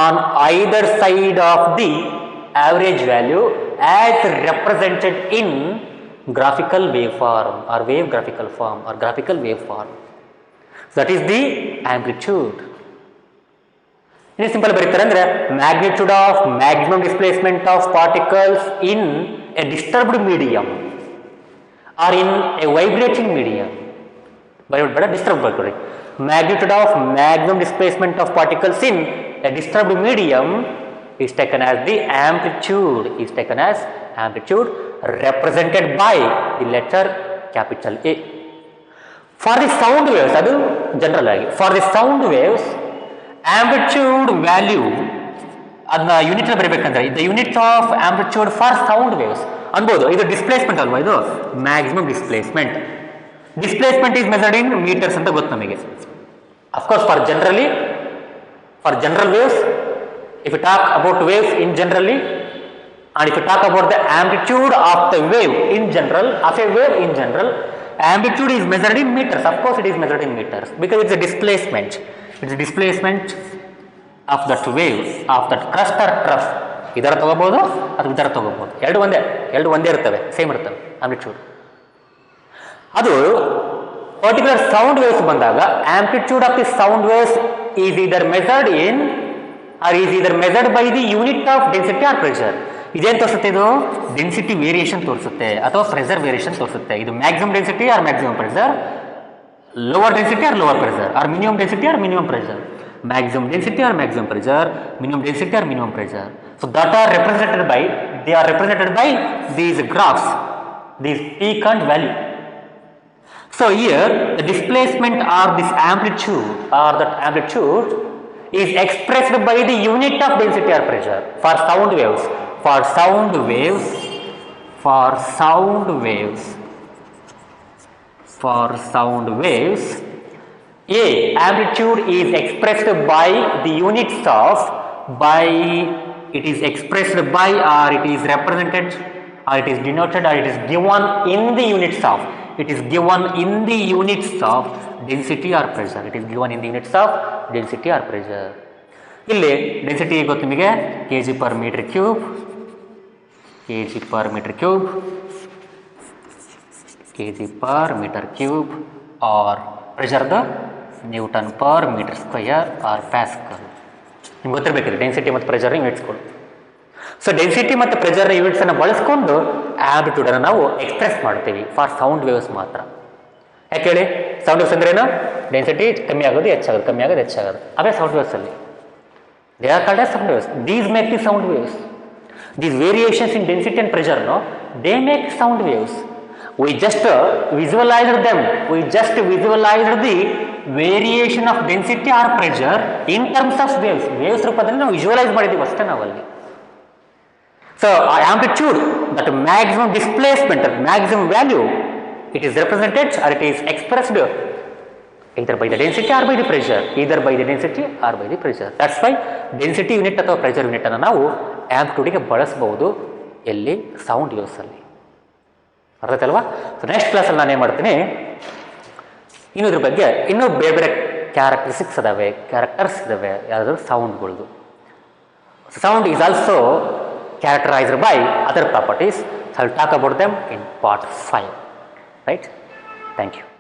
on either side of the average value as represented in graphical waveform or graphical waveform. That is the amplitude. In simple ಬರೀತಾರೆ ಅಂದ್ರೆ magnitude of maximum displacement of particles in a disturbed medium or in a vibrating medium. But disturbed barkori. Magnitude of maximum displacement of particles in a disturbed medium is taken as the amplitude. Represented by the letter capital A. For the sound waves, adu general agi. For the sound waves, amplitude value adna unit ಅಲ್ಲಿ ಬರಬೇಕಂದ್ರೆ the unit of amplitude for sound waves ಅನ್ಬೋದು. ಇದು displacement ಅಲ್ವಾ, ಇದು maximum displacement is measured in metres ಅಂತ ಗೊತ್ತು ನಮಗೆ. Of course for general waves, if you talk about waves in generally and if you talk about the amplitude of the wave in general, amplitude is measured in meters. Of course it is measured in meters because it's a displacement. It's a displacement of that wave, of that crust or trough. ಇದರ ತಗೋಬಹುದು ಅಥವಾ ಇದರ ತಗೋಬಹುದು, ಎರಡು ಒಂದೇ ಇರ್ತವೆ, same ಇರ್ತವೆ amplitude. ಅದು ಪರ್ಟಿಕ್ಯುಲರ್ ಸೌಂಡ್ ವೇವ್ಸ್ ಬಂದಾಗ amplitude of the sound waves is either measured in or is either measured by the unit of density or pressure. ಇದೇನು ತೋರಿಸುತ್ತೆ? ಇದು ಡೆನ್ಸಿಟಿ ವೇರಿಯೇಷನ್ ತೋರಿಸುತ್ತೆ ಅಥವಾ ಪ್ರೆಷರ್ ವೇರಿಯೇಷನ್ ತೋರಿಸುತ್ತೆ. ಇದು maximum density or maximum pressure, lower density or lower pressure, or minimum density or minimum pressure, maximum density or maximum pressure, minimum density or minimum pressure. So that are represented by these graphs, these peak and valley. So here the displacement or this amplitude or that amplitude is expressed by the unit of density or pressure for sound waves. For sound waves, A amplitude is expressed by the units of it is expressed by or it is represented or it is denoted or it is given in the units of density or pressure. ಇಲ್ಲಿ density ಗೊತ್ತು ನಿಮಗೆ, kg per meter cube or pressure the Newton per meter square or Pascal. ನಿಮ್ಗೆ ಗೊತ್ತಿರಬೇಕಿದೆ density ಮತ್ತು pressure ಯೂನಿಟ್ಸ್ಗಳು. So density ಮತ್ತು pressure ಯೂನಿಟ್ಸನ್ನು ಬಳಸ್ಕೊಂಡು ಆಂಪ್ಲಿಟ್ಯೂಡನ್ನು ನಾವು express ಮಾಡ್ತೀವಿ for sound waves ಮಾತ್ರ. ಯಾಕೆ ಹೇಳಿ? ಸೌಂಡ್ ವೇವ್ಸ್ ಅಂದ್ರೇನು? ಡೆನ್ಸಿಟಿ ಕಮ್ಮಿ ಆಗೋದು ಹೆಚ್ಚಾಗೋದು ಅವೇ ಸೌಂಡ್ ವೇವ್ಸಲ್ಲಿ. They are called as sound waves. These make the sound waves. These variations in density and pressure they make sound waves. We just visualized them. We just visualized the variation of density or pressure in terms of waves. Waves ರೂಪದಲ್ಲಿ ನಾವು visualise ಮಾಡಿದ್ದೀವಿ ಅಷ್ಟೇ ನಾವಲ್ಲಿ. So amplitude, that maximum displacement, maximum value, it is represented or it is expressed either by the density or by the pressure. That's why density unit ಅಥವಾ pressure unit ಅನ್ನು ನಾವು ಆಂಪ್ಲಿಟ್ಯೂಡ್ಗೆ ಬಳಸಬಹುದು ಎಲ್ಲಿ? ಸೌಂಡ್ ವೇವ್ಸಲ್ಲಿ. ಅರ್ಥ ಆಯ್ತಲ್ವಾ? ಸೊ ನೆಕ್ಸ್ಟ್ ಕ್ಲಾಸಲ್ಲಿ ನಾನು ಏನು ಮಾಡ್ತೀನಿ, ಇನ್ನು ಇದ್ರ ಬಗ್ಗೆ ಇನ್ನೂ ಬೇರೆ ಬೇರೆ ಕ್ಯಾರೆಕ್ಟರಿಸ್ಟಿಕ್ಸ್ ಇದಾವೆ, ಕ್ಯಾರೆಕ್ಟರ್ಸ್ ಇದಾವೆ ಯಾವುದಾದ್ರು ಸೌಂಡ್ಗಳದ್ದು. Sound is also characterized by other properties. So I will talk about them in part 5. Right? Thank you.